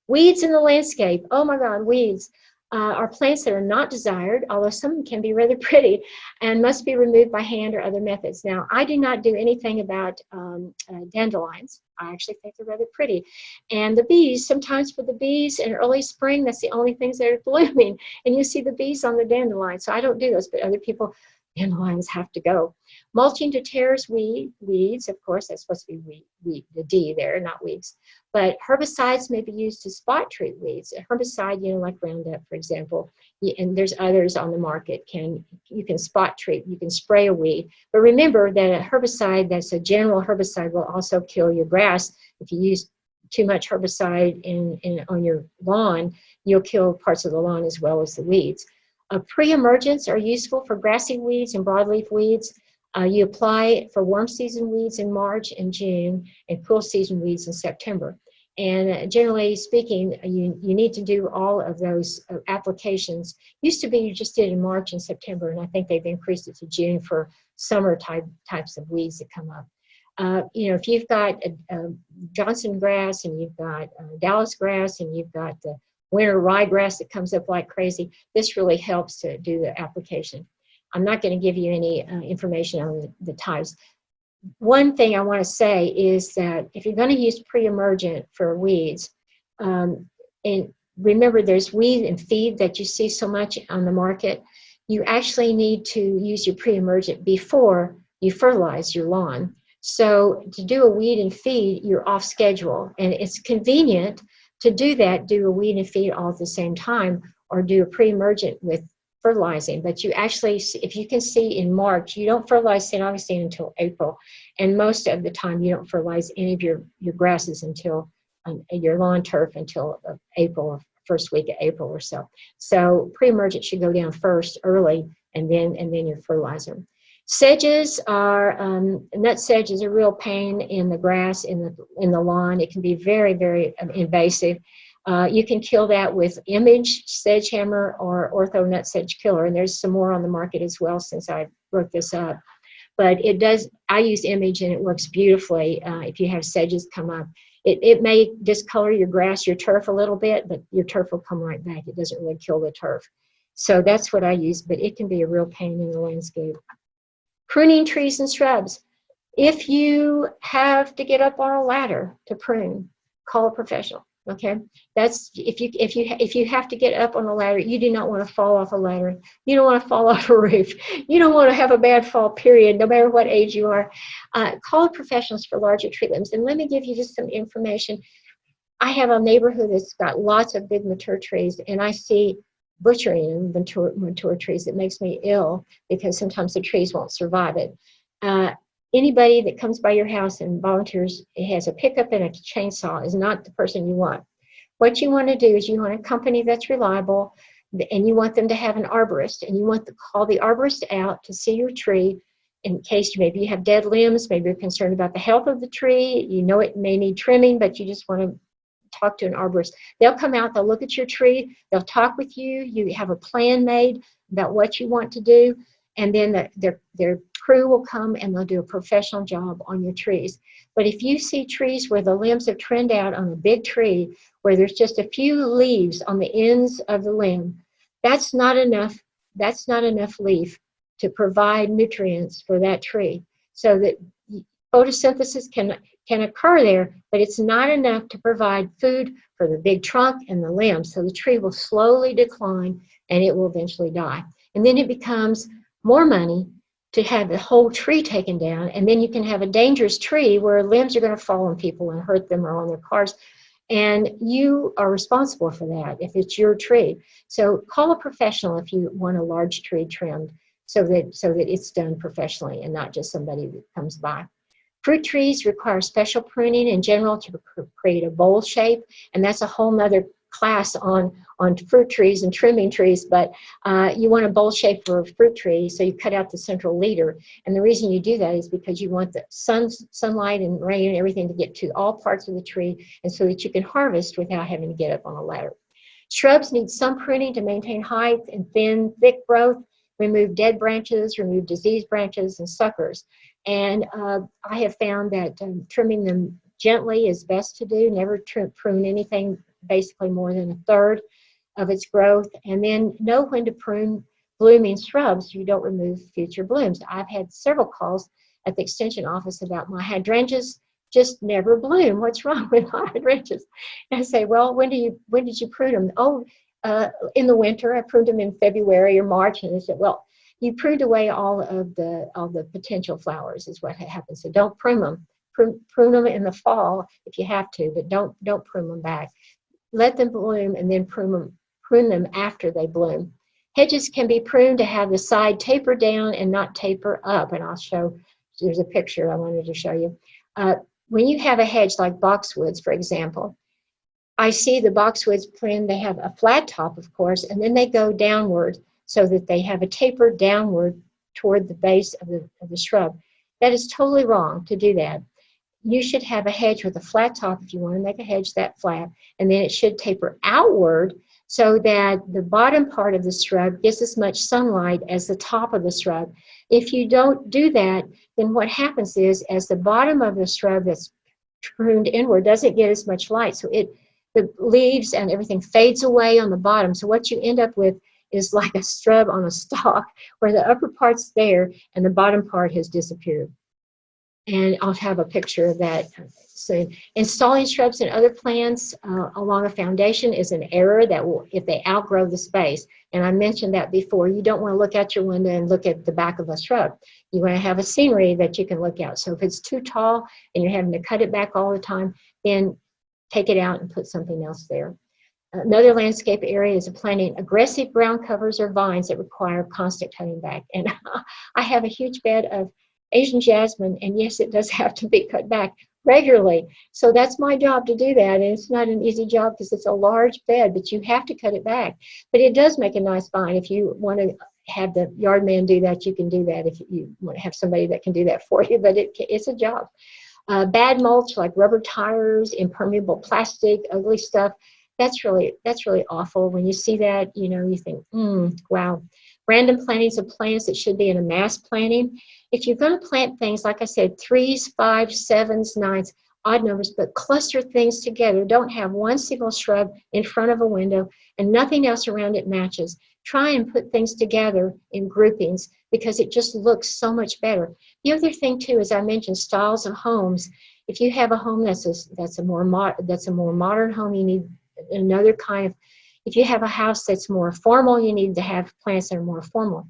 Weeds in the landscape. Oh my God, weeds are plants that are not desired, although some can be rather pretty, and must be removed by hand or other methods. Now, I do not do anything about dandelions. I actually think they're rather pretty. And the bees, sometimes for the bees in early spring, that's the only things that are blooming. And you see the bees on the dandelion. So I don't do those, but other people, dandelions have to go. Mulching to terrace weeds, of course, that's supposed to be weed, the D there, not weeds. But herbicides may be used to spot treat weeds. A herbicide, like Roundup, for example, and there's others on the market, you can spot treat, you can spray a weed. But remember that a herbicide that's a general herbicide will also kill your grass. If you use too much herbicide on your lawn, you'll kill parts of the lawn as well as the weeds. Pre-emergents are useful for grassy weeds and broadleaf weeds. You apply for warm season weeds in March and June, and cool season weeds in September. And generally speaking, you need to do all of those applications. Used to be you just did in March and September, and I think they've increased it to June for summer types of weeds that come up. If you've got Johnson grass, and you've got Dallas grass, and you've got the winter ryegrass that comes up like crazy, this really helps to do the application. I'm not going to give you any information on the types. One thing I want to say is that if you're going to use pre-emergent for weeds, and remember there's weed and feed that you see so much on the market, you actually need to use your pre-emergent before you fertilize your lawn. So to do a weed and feed, you're off schedule, and it's convenient to do that, do a weed and feed all at the same time, or do a pre-emergent with fertilizing. But you actually, if you can see in March, you don't fertilize St. Augustine until April, and most of the time you don't fertilize any of your grasses until your lawn turf until April or first week of April or so. So pre-emergent should go down first early, and then your fertilizer. Sedges are, nut sedge is a real pain in the grass, in the lawn. It can be very, very invasive. You can kill that with Image Sedgehammer or Ortho Nut Sedge Killer, and there's some more on the market as well since I wrote this up. But it does, I use Image and it works beautifully if you have sedges come up. It may discolor your grass, your turf a little bit, but your turf will come right back. It doesn't really kill the turf. So that's what I use, but it can be a real pain in the landscape. Pruning trees and shrubs. If you have to get up on a ladder to prune, call a professional. Okay, that's if you have to get up on a ladder, you do not want to fall off a ladder. You don't want to fall off a roof. You don't want to have a bad fall, period, no matter what age you are. Call professionals for larger tree limbs. And let me give you just some information. I have a neighborhood that's got lots of big mature trees, and I see butchering in mature trees. It makes me ill because sometimes the trees won't survive it. Anybody that comes by your house and volunteers, it has a pickup and a chainsaw, is not the person you want. What you want to do is you want a company that's reliable, and you want them to have an arborist, and you want to call the arborist out to see your tree in case maybe you have dead limbs, maybe you're concerned about the health of the tree, you know it may need trimming, but you just want to talk to an arborist. They'll come out, they'll look at your tree, they'll talk with you, you have a plan made about what you want to do, and then their crew will come and they'll do a professional job on your trees. But if you see trees where the limbs have trimmed out on a big tree, where there's just a few leaves on the ends of the limb, that's not enough leaf to provide nutrients for that tree. So that photosynthesis can occur there, but it's not enough to provide food for the big trunk and the limbs. So the tree will slowly decline and it will eventually die. And then it becomes more money to have the whole tree taken down, and then you can have a dangerous tree where limbs are going to fall on people and hurt them or on their cars, and you are responsible for that if it's your tree. So call a professional if you want a large tree trimmed, so that it's done professionally and not just somebody that comes by. Fruit trees require special pruning in general to create a bowl shape, and that's a whole nother class on fruit trees and trimming trees, but you want a bowl shape for a fruit tree, so you cut out the central leader. And the reason you do that is because you want the sunlight and rain and everything to get to all parts of the tree, and so that you can harvest without having to get up on a ladder. Shrubs need some pruning to maintain height and thick growth, remove dead branches, remove diseased branches and suckers. And I have found that trimming them gently is best to do. Never prune anything basically more than a third of its growth, and then know when to prune blooming shrubs so you don't remove future blooms. I've had several calls at the extension office about my hydrangeas just never bloom. What's wrong with my hydrangeas? And I say, well, when did you prune them? Oh, in the winter. I pruned them in February or March. And they said, well, you pruned away all of the potential flowers is what happens. So don't prune them. Prune them in the fall if you have to, but don't prune them back. Let them bloom and then prune them after they bloom. Hedges can be pruned to have the side taper down and not taper up. And I'll show, there's a picture I wanted to show you. When you have a hedge like boxwoods, for example, I see the boxwoods pruned, they have a flat top, of course, and then they go downward so that they have a taper downward toward the base of the shrub. That is totally wrong to do that. You should have a hedge with a flat top if you want to make a hedge that flat, and then it should taper outward so that the bottom part of the shrub gets as much sunlight as the top of the shrub. If you don't do that, then what happens is as the bottom of the shrub that's pruned inward doesn't get as much light, so the leaves and everything fades away on the bottom. So what you end up with is like a shrub on a stalk where the upper part's there and the bottom part has disappeared. And I'll have a picture of that soon. Installing shrubs and other plants along a foundation is an error that will, if they outgrow the space. And I mentioned that before. You don't want to look out your window and look at the back of a shrub. You want to have a scenery that you can look out. So if it's too tall and you're having to cut it back all the time, then take it out and put something else there. Another landscape area is planting aggressive ground covers or vines that require constant cutting back. And I have a huge bed of Asian jasmine, and yes, it does have to be cut back. regularly. So that's my job to do that. And it's not an easy job because it's a large bed, but you have to cut it back. But it does make a nice vine. If you want to have the yard man do that, you can do that if you want to have somebody that can do that for you, but it's a job. Bad mulch like rubber tires, impermeable plastic, ugly stuff, that's really awful. When you see that, you think, wow. Random plantings of plants that should be in a mass planting. If you're going to plant things, like I said, 3s, 5s, 7s, 9s, odd numbers, but cluster things together. Don't have one single shrub in front of a window and nothing else around it matches. Try and put things together in groupings because it just looks so much better. The other thing too, as I mentioned, styles of homes. If you have a home that's a more modern home, you need another kind of. If you have a house that's more formal, you need to have plants that are more formal.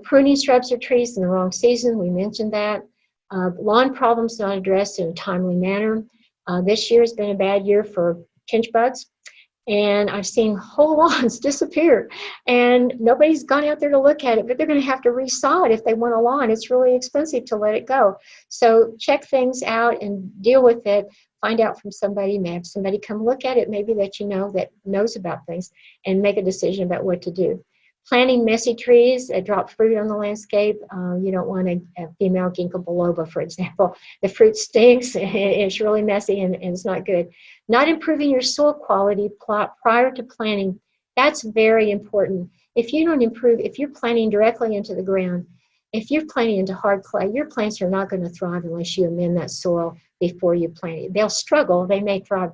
Pruning shrubs or trees in the wrong season, we mentioned that. Lawn problems not addressed in a timely manner. This year has been a bad year for pinch bugs, and I've seen whole lawns disappear, and nobody's gone out there to look at it, but they're going to have to resaw it if they want a lawn. It's really expensive to let it go. So check things out and deal with it. Find out from somebody, have somebody come look at it, maybe that that knows about things, and make a decision about what to do. Planting messy trees that drop fruit on the landscape. You don't want a female ginkgo biloba, for example. The fruit stinks, it's really messy, and it's not good. Not improving your soil quality prior to planting. That's very important. If you don't improve, if you're planting directly into the ground, if you're planting into hard clay, your plants are not going to thrive unless you amend that soil before you plant it. They'll struggle. They may thrive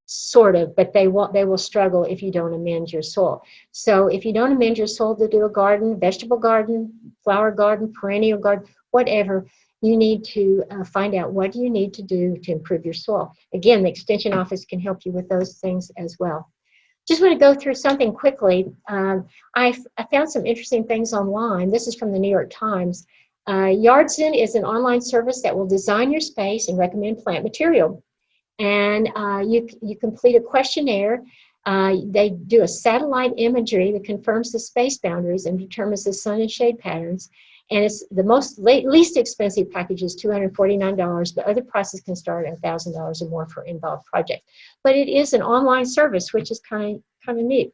sort of, but they will struggle if you don't amend your soil. So if you don't amend your soil to do a garden, vegetable garden, flower garden, perennial garden, whatever, you need to find out what you need to do to improve your soil. Again, the Extension Office can help you with those things as well. Just want to go through something quickly. I found some interesting things online. This is from the New York Times. Yardson is an online service that will design your space and recommend plant material. And you complete a questionnaire. They do a satellite imagery that confirms the space boundaries and determines the sun and shade patterns. And it's the least expensive package is $249, but other prices can start at $1,000 or more for involved projects. But it is an online service, which is kind of neat.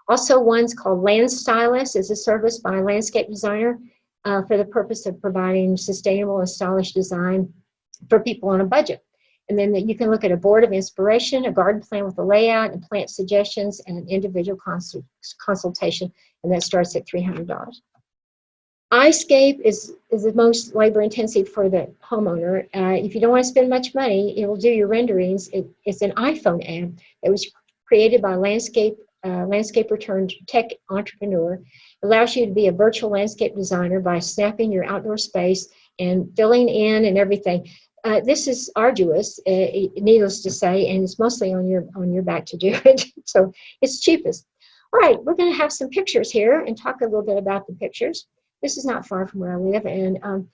Also, one's called Land Stylist. Is a service by a landscape designer for the purpose of providing sustainable and stylish design for people on a budget. And then you can look at a board of inspiration, a garden plan with a layout, and plant suggestions, and an individual consultation, and that starts at $300. iScape is the most labor intensive for the homeowner. If you don't want to spend much money, it will do your renderings. It's an iPhone app that was created by a landscaper turned tech entrepreneur. It allows you to be a virtual landscape designer by snapping your outdoor space and filling in and everything. This is arduous, needless to say, and it's mostly on your back to do it. So it's cheapest. All right, we're going to have some pictures here and talk a little bit about the pictures. This is not far from where I live, and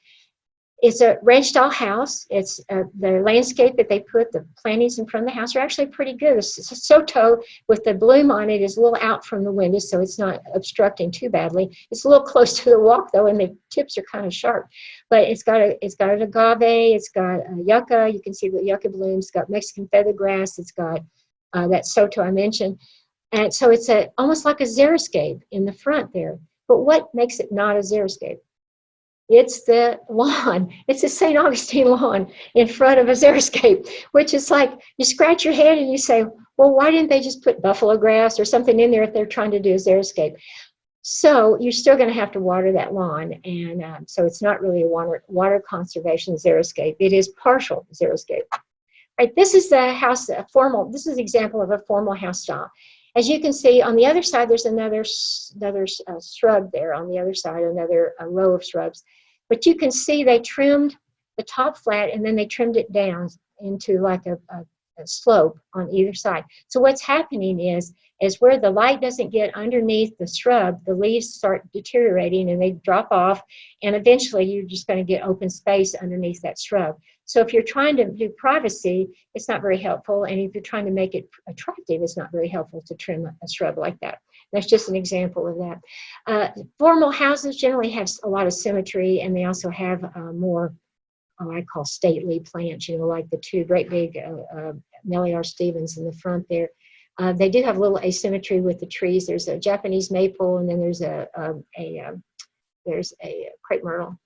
it's a ranch-style house. It's the landscape that they put, the plantings in front of the house are actually pretty good. It's a Soto with the bloom on it is a little out from the window, so it's not obstructing too badly. It's a little close to the walk, though, and the tips are kind of sharp. But it's got an agave, it's got a yucca. You can see the yucca blooms. It's got Mexican feathergrass. It's got that Soto I mentioned. And so it's almost like a xeriscape in the front there. But what makes it not a xeriscape? It's the lawn. It's a St. Augustine lawn in front of a xeriscape, which is like you scratch your head and you say, well, why didn't they just put buffalo grass or something in there if they're trying to do a xeriscape? So you're still going to have to water that lawn. And so it's not really a water conservation xeriscape. It is partial xeriscape. Right, this is the house, this is an example of a formal house style. As you can see, on the other side, there's another shrub there. On the other side, another row of shrubs. But you can see they trimmed the top flat, and then they trimmed it down into like a slope on either side. So what's happening is where the light doesn't get underneath the shrub, the leaves start deteriorating, and they drop off, and eventually you're just going to get open space underneath that shrub. So if you're trying to do privacy, it's not very helpful. And if you're trying to make it attractive, it's not very helpful to trim a shrub like that. That's just an example of that. Formal houses generally have a lot of symmetry, and they also have more I call stately plants, like the two great big Melior Stevens in the front there. They do have a little asymmetry with the trees. There's a Japanese maple, and then there's a crepe myrtle.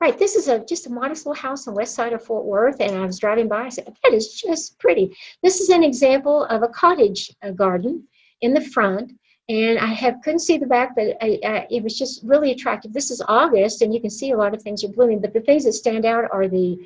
Right, this is just a modest little house on the west side of Fort Worth, and I was driving by. I said, that is just pretty. This is an example of a cottage garden in the front, and I couldn't see the back, but it was just really attractive. This is August, and you can see a lot of things are blooming, but the things that stand out are the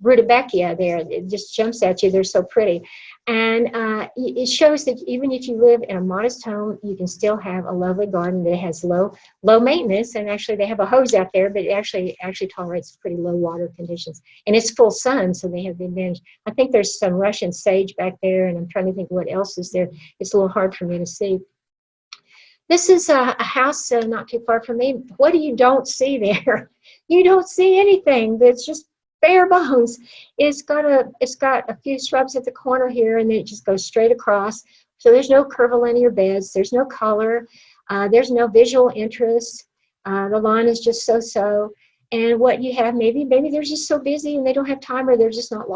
rudbeckia there. It just jumps at you. They're so pretty. And it shows that even if you live in a modest home, you can still have a lovely garden that has low maintenance. And actually, they have a hose out there, but it actually tolerates pretty low water conditions. And it's full sun, so they have the advantage. I think there's some Russian sage back there, and I'm trying to think what else is there. It's a little hard for me to see. This is a house not too far from me. What do you don't see there? You don't see anything. That's just bare bones. It's got a few shrubs at the corner here, and then it just goes straight across. So there's no curvilinear beds. There's no color. There's no visual interest. The lawn is just so. And what you have, maybe they're just so busy and they don't have time, or they're just not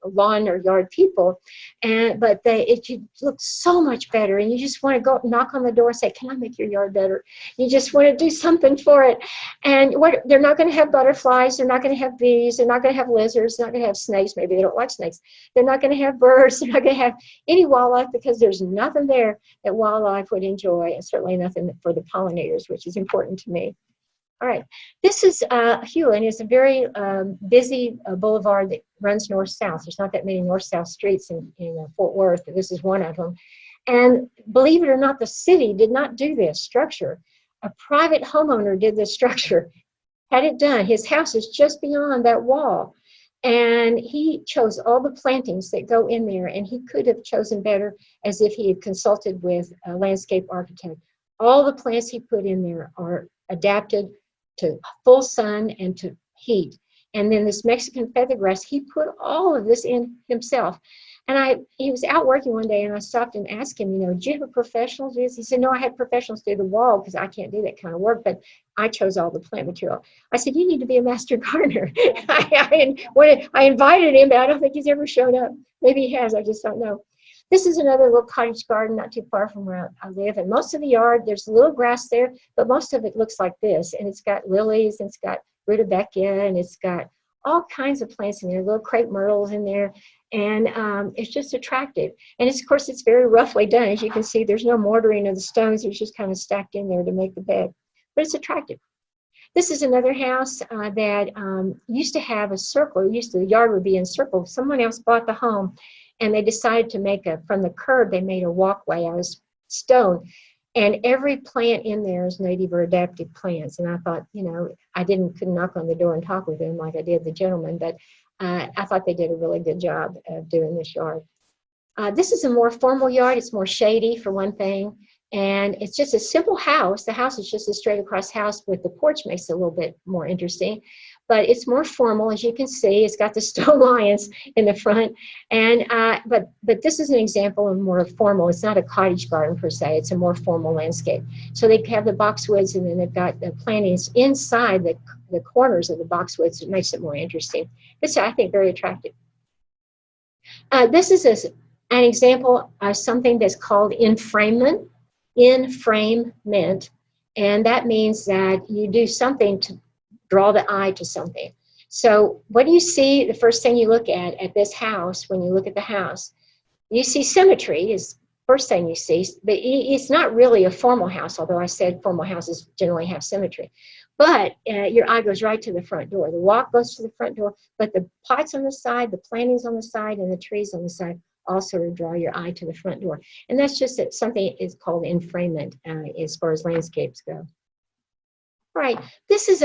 lawn or yard people. But it looks so much better, and you just want to go knock on the door and say, "Can I make your yard better?" You just want to do something for it. And they're not going to have butterflies, they're not going to have bees, they're not going to have lizards, they're not going to have snakes. Maybe they don't like snakes. They're not going to have birds. They're not going to have any wildlife, because there's nothing there that wildlife would enjoy, and certainly nothing for the pollinators, which is important to me. All right, this is Hewlin. It's a very busy boulevard that runs north-south. There's not that many north-south streets in Fort Worth, but this is one of them. And believe it or not, the city did not do this structure. A private homeowner did this structure, had it done. His house is just beyond that wall. And he chose all the plantings that go in there, and he could have chosen better as if he had consulted with a landscape architect. All the plants he put in there are adapted to full sun and to heat. And then this Mexican feathergrass, he put all of this in himself. And he was out working one day, and I stopped and asked him, do you have a professional do this? He said, no, I had professionals do the wall because I can't do that kind of work, but I chose all the plant material. I said, you need to be a master gardener. I invited him, but I don't think he's ever shown up. Maybe he has, I just don't know. This is another little cottage garden not too far from where I live. And most of the yard, there's a little grass there, but most of it looks like this. And it's got lilies, and it's got rudbeckia, and it's got all kinds of plants in there, little crepe myrtles in there. And it's just attractive. And of course, it's very roughly done. As you can see, there's no mortaring of the stones. It's just kind of stacked in there to make the bed. But it's attractive. This is another house that used to have a circle. The yard would be in circle. Someone else bought the home, and they decided to make from the curb, they made a walkway out of stone. And every plant in there is native or adapted plants. And I thought, I couldn't knock on the door and talk with them like I did the gentleman, but I thought they did a really good job of doing this yard. This is a more formal yard. It's more shady, for one thing. And it's just a simple house. The house is just a straight across house, with the porch makes it a little bit more interesting. But it's more formal, as you can see. It's got the stone lions in the front. And but this is an example of more formal. It's not a cottage garden per se. It's a more formal landscape. So they have the boxwoods, and then they've got the plantings inside the corners of the boxwoods. It makes it more interesting. This, I think, very attractive. This is an example of something that's called inframement. Inframement, and that means that you do something to draw the eye to something. So what do you see? The first thing you look at this house, when you look at the house, you see symmetry is first thing you see, but it's not really a formal house, although I said formal houses generally have symmetry. But your eye goes right to the front door. The walk goes to the front door, but the pots on the side, the plantings on the side, and the trees on the side also draw your eye to the front door. And that's just something is called inframement as far as landscapes go. All right, this was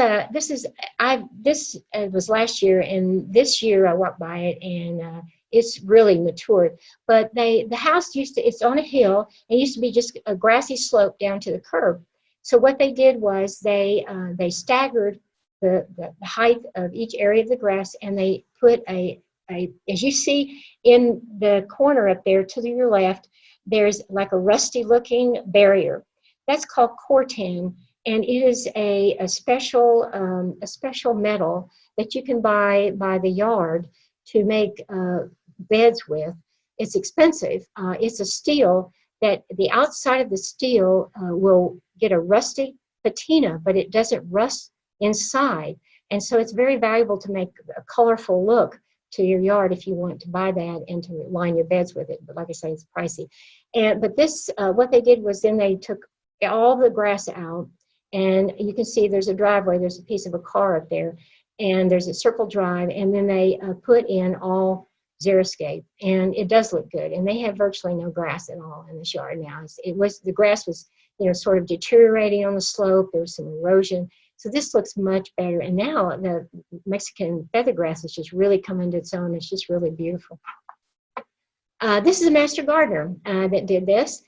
last year, and this year I walked by it, and it's really matured. But the house it's on a hill, and it used to be just a grassy slope down to the curb. So what they did was they staggered the height of each area of the grass, and they put as you see in the corner up there to your left, there's like a rusty looking barrier. That's called corten, and it is a special metal that you can buy by the yard to make beds with. It's expensive. It's a steel that the outside of the steel will get a rusty patina, but it doesn't rust inside. And so it's very valuable to make a colorful look to your yard if you want to buy that and to line your beds with it. But like I say, it's pricey. But this, what they did was then they took all the grass out, and you can see there's a driveway, there's a piece of a car up there, and there's a circle drive, and then they put in all xeriscape, and it does look good. And they have virtually no grass at all in this yard now. The grass was, sort of deteriorating on the slope. There was some erosion. So this looks much better. And now the Mexican feathergrass has just really come into its own. It's just really beautiful. This is a master gardener that did this.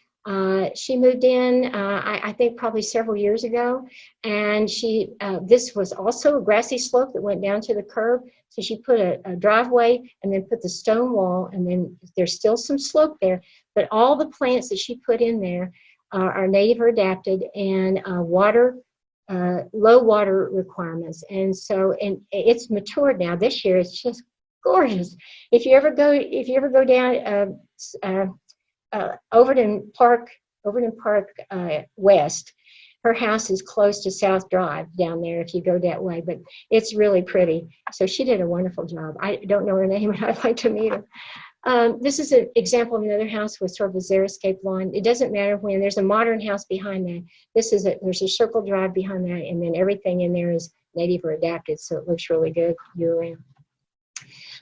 She moved in, I think probably several years ago, and this was also a grassy slope that went down to the curb. So she put a driveway and then put the stone wall, and then there's still some slope there, but all the plants that she put in there are native or adapted and low water requirements. And it's matured now. This year it's just gorgeous. If you ever go down Overton Park West, her house is close to South Drive down there if you go that way, but it's really pretty. So she did a wonderful job. I don't know her name, and I'd like to meet her. This is an example of another house with sort of a xeriscape lawn. It doesn't matter when. There's a modern house behind that. There's a circle drive behind that, and then everything in there is native or adapted, so it looks really good year-round.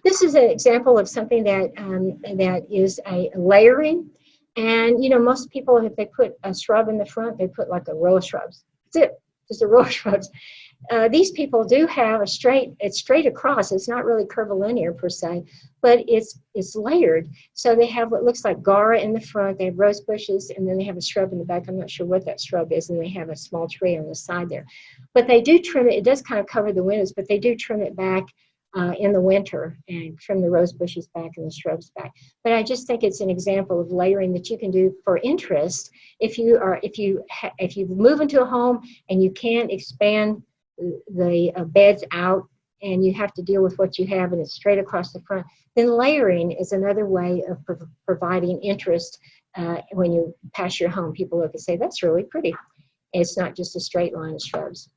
This is an example of something that is a layering. And, most people, if they put a shrub in the front, they put like a row of shrubs. That's it, just a row of shrubs. These people do have it's straight across. It's not really curvilinear per se, but it's layered. So they have what looks like gara in the front, they have rose bushes, and then they have a shrub in the back. I'm not sure what that shrub is, and they have a small tree on the side there. But they do trim it. It does kind of cover the windows, but they do trim it back in the winter and trim the rose bushes back and the shrubs back. But I just think it's an example of layering that you can do for interest if you move into a home and you can't expand the beds out and you have to deal with what you have and it's straight across the front, then layering is another way of providing interest. When you pass your home, people look and say, that's really pretty. It's not just a straight line of shrubs.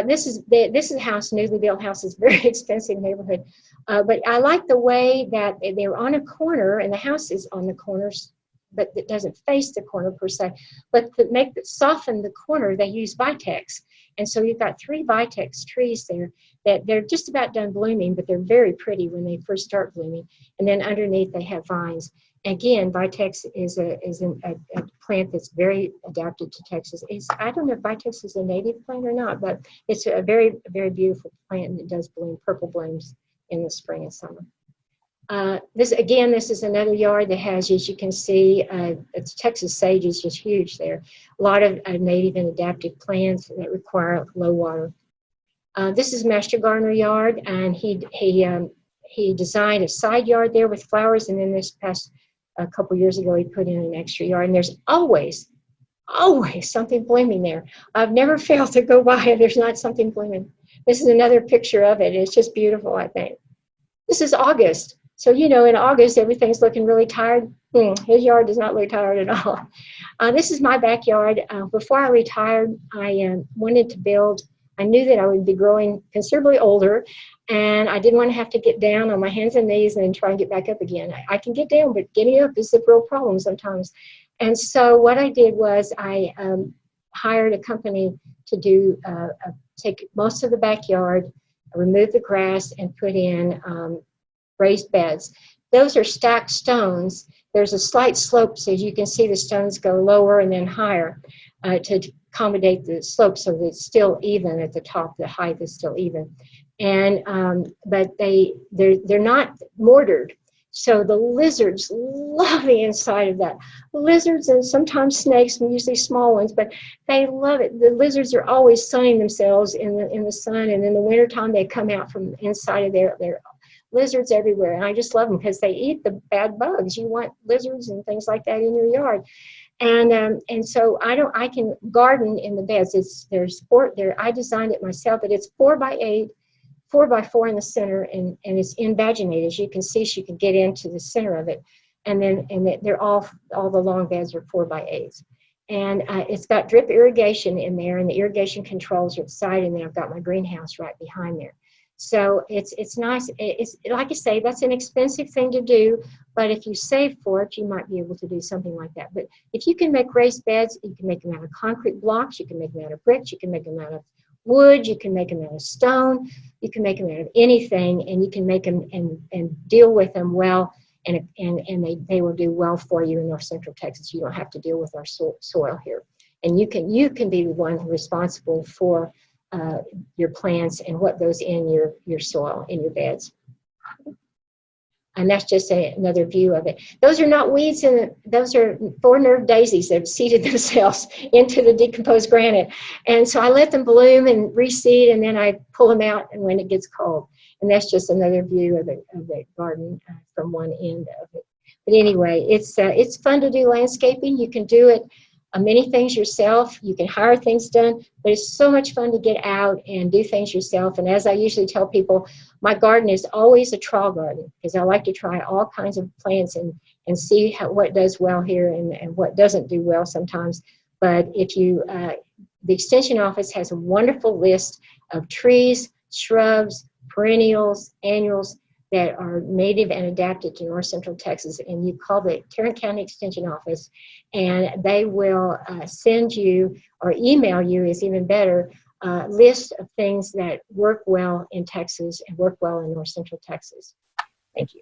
This is a house, newly built house. It's a very expensive neighborhood. But I like the way that they're on a corner, and the house is on the corners, but it doesn't face the corner per se. But to soften the corner, they use vitex. And so you've got 3 vitex trees there that they're just about done blooming, but they're very pretty when they first start blooming. And then underneath they have vines. Again, vitex is a plant that's very adapted to Texas. I don't know if vitex is a native plant or not, but it's a very, very beautiful plant, and it does bloom purple blooms in the spring and summer. This is another yard that has, as you can see, it's Texas sage is just huge there. A lot of native and adaptive plants that require low water. This is Master Gardener yard, and he designed a side yard there with flowers, and then this past a couple years ago he put in an extra yard, and there's always something blooming there. I've never failed to go by and there's not something blooming. This is another picture of it. It's just beautiful, I think. This is August. So, in August, everything's looking really tired. His yard does not look tired at all. This is my backyard. Before I retired, I wanted to build. I knew that I would be growing considerably older, and I didn't want to have to get down on my hands and knees and then try and get back up again. I can get down, but getting up is the real problem sometimes. And so what I did was I hired a company to take most of the backyard, remove the grass, and put in raised beds. Those are stacked stones. There's a slight slope, so as you can see the stones go lower and then higher to accommodate the slope so that it's still even at the top. The height is still even. And but they're not mortared. So the lizards love the inside of that. Lizards and sometimes snakes, usually small ones, but they love it. The lizards are always sunning themselves in the sun, and in the wintertime they come out from inside of their lizards everywhere. And I just love them because they eat the bad bugs. You want lizards and things like that in your yard. And so I can garden in the beds. There's 4 there. I designed it myself, but it's 4 by 8 4x4 in the center, and it's invaginated. As you can see, she can get into the center of it. And they're all the long beds are 4x8s. And it's got drip irrigation in there, and the irrigation controls are at the side, and then I've got my greenhouse right behind there. So it's nice. It's like I say, that's an expensive thing to do, but if you save for it, you might be able to do something like that. But if you can make raised beds, you can make them out of concrete blocks, you can make them out of bricks, you can make them out of wood, you can make them out of stone, you can make them out of anything, and you can make them and deal with them well, and they will do well for you in North Central Texas. You don't have to deal with our soil here, and you can be the one responsible for your plants and what goes in your soil, in your beds. And that's just another view of it. Those are not weeds, and those are 4-nerve daisies that have seeded themselves into the decomposed granite. And so I let them bloom and reseed, and then I pull them out and when it gets cold. And that's just another view of the garden from one end of it. But anyway, it's fun to do landscaping. You can do it many things yourself. You can hire things done, but it's so much fun to get out and do things yourself. And as I usually tell people, my garden is always a trial garden, because I like to try all kinds of plants and see what does well here and what doesn't do well sometimes. But if you, the Extension Office has a wonderful list of trees, shrubs, perennials, annuals that are native and adapted to North Central Texas, and you call the Tarrant County Extension Office, and they will send you, or email you is even better, a list of things that work well in Texas and work well in North Central Texas. Thank you.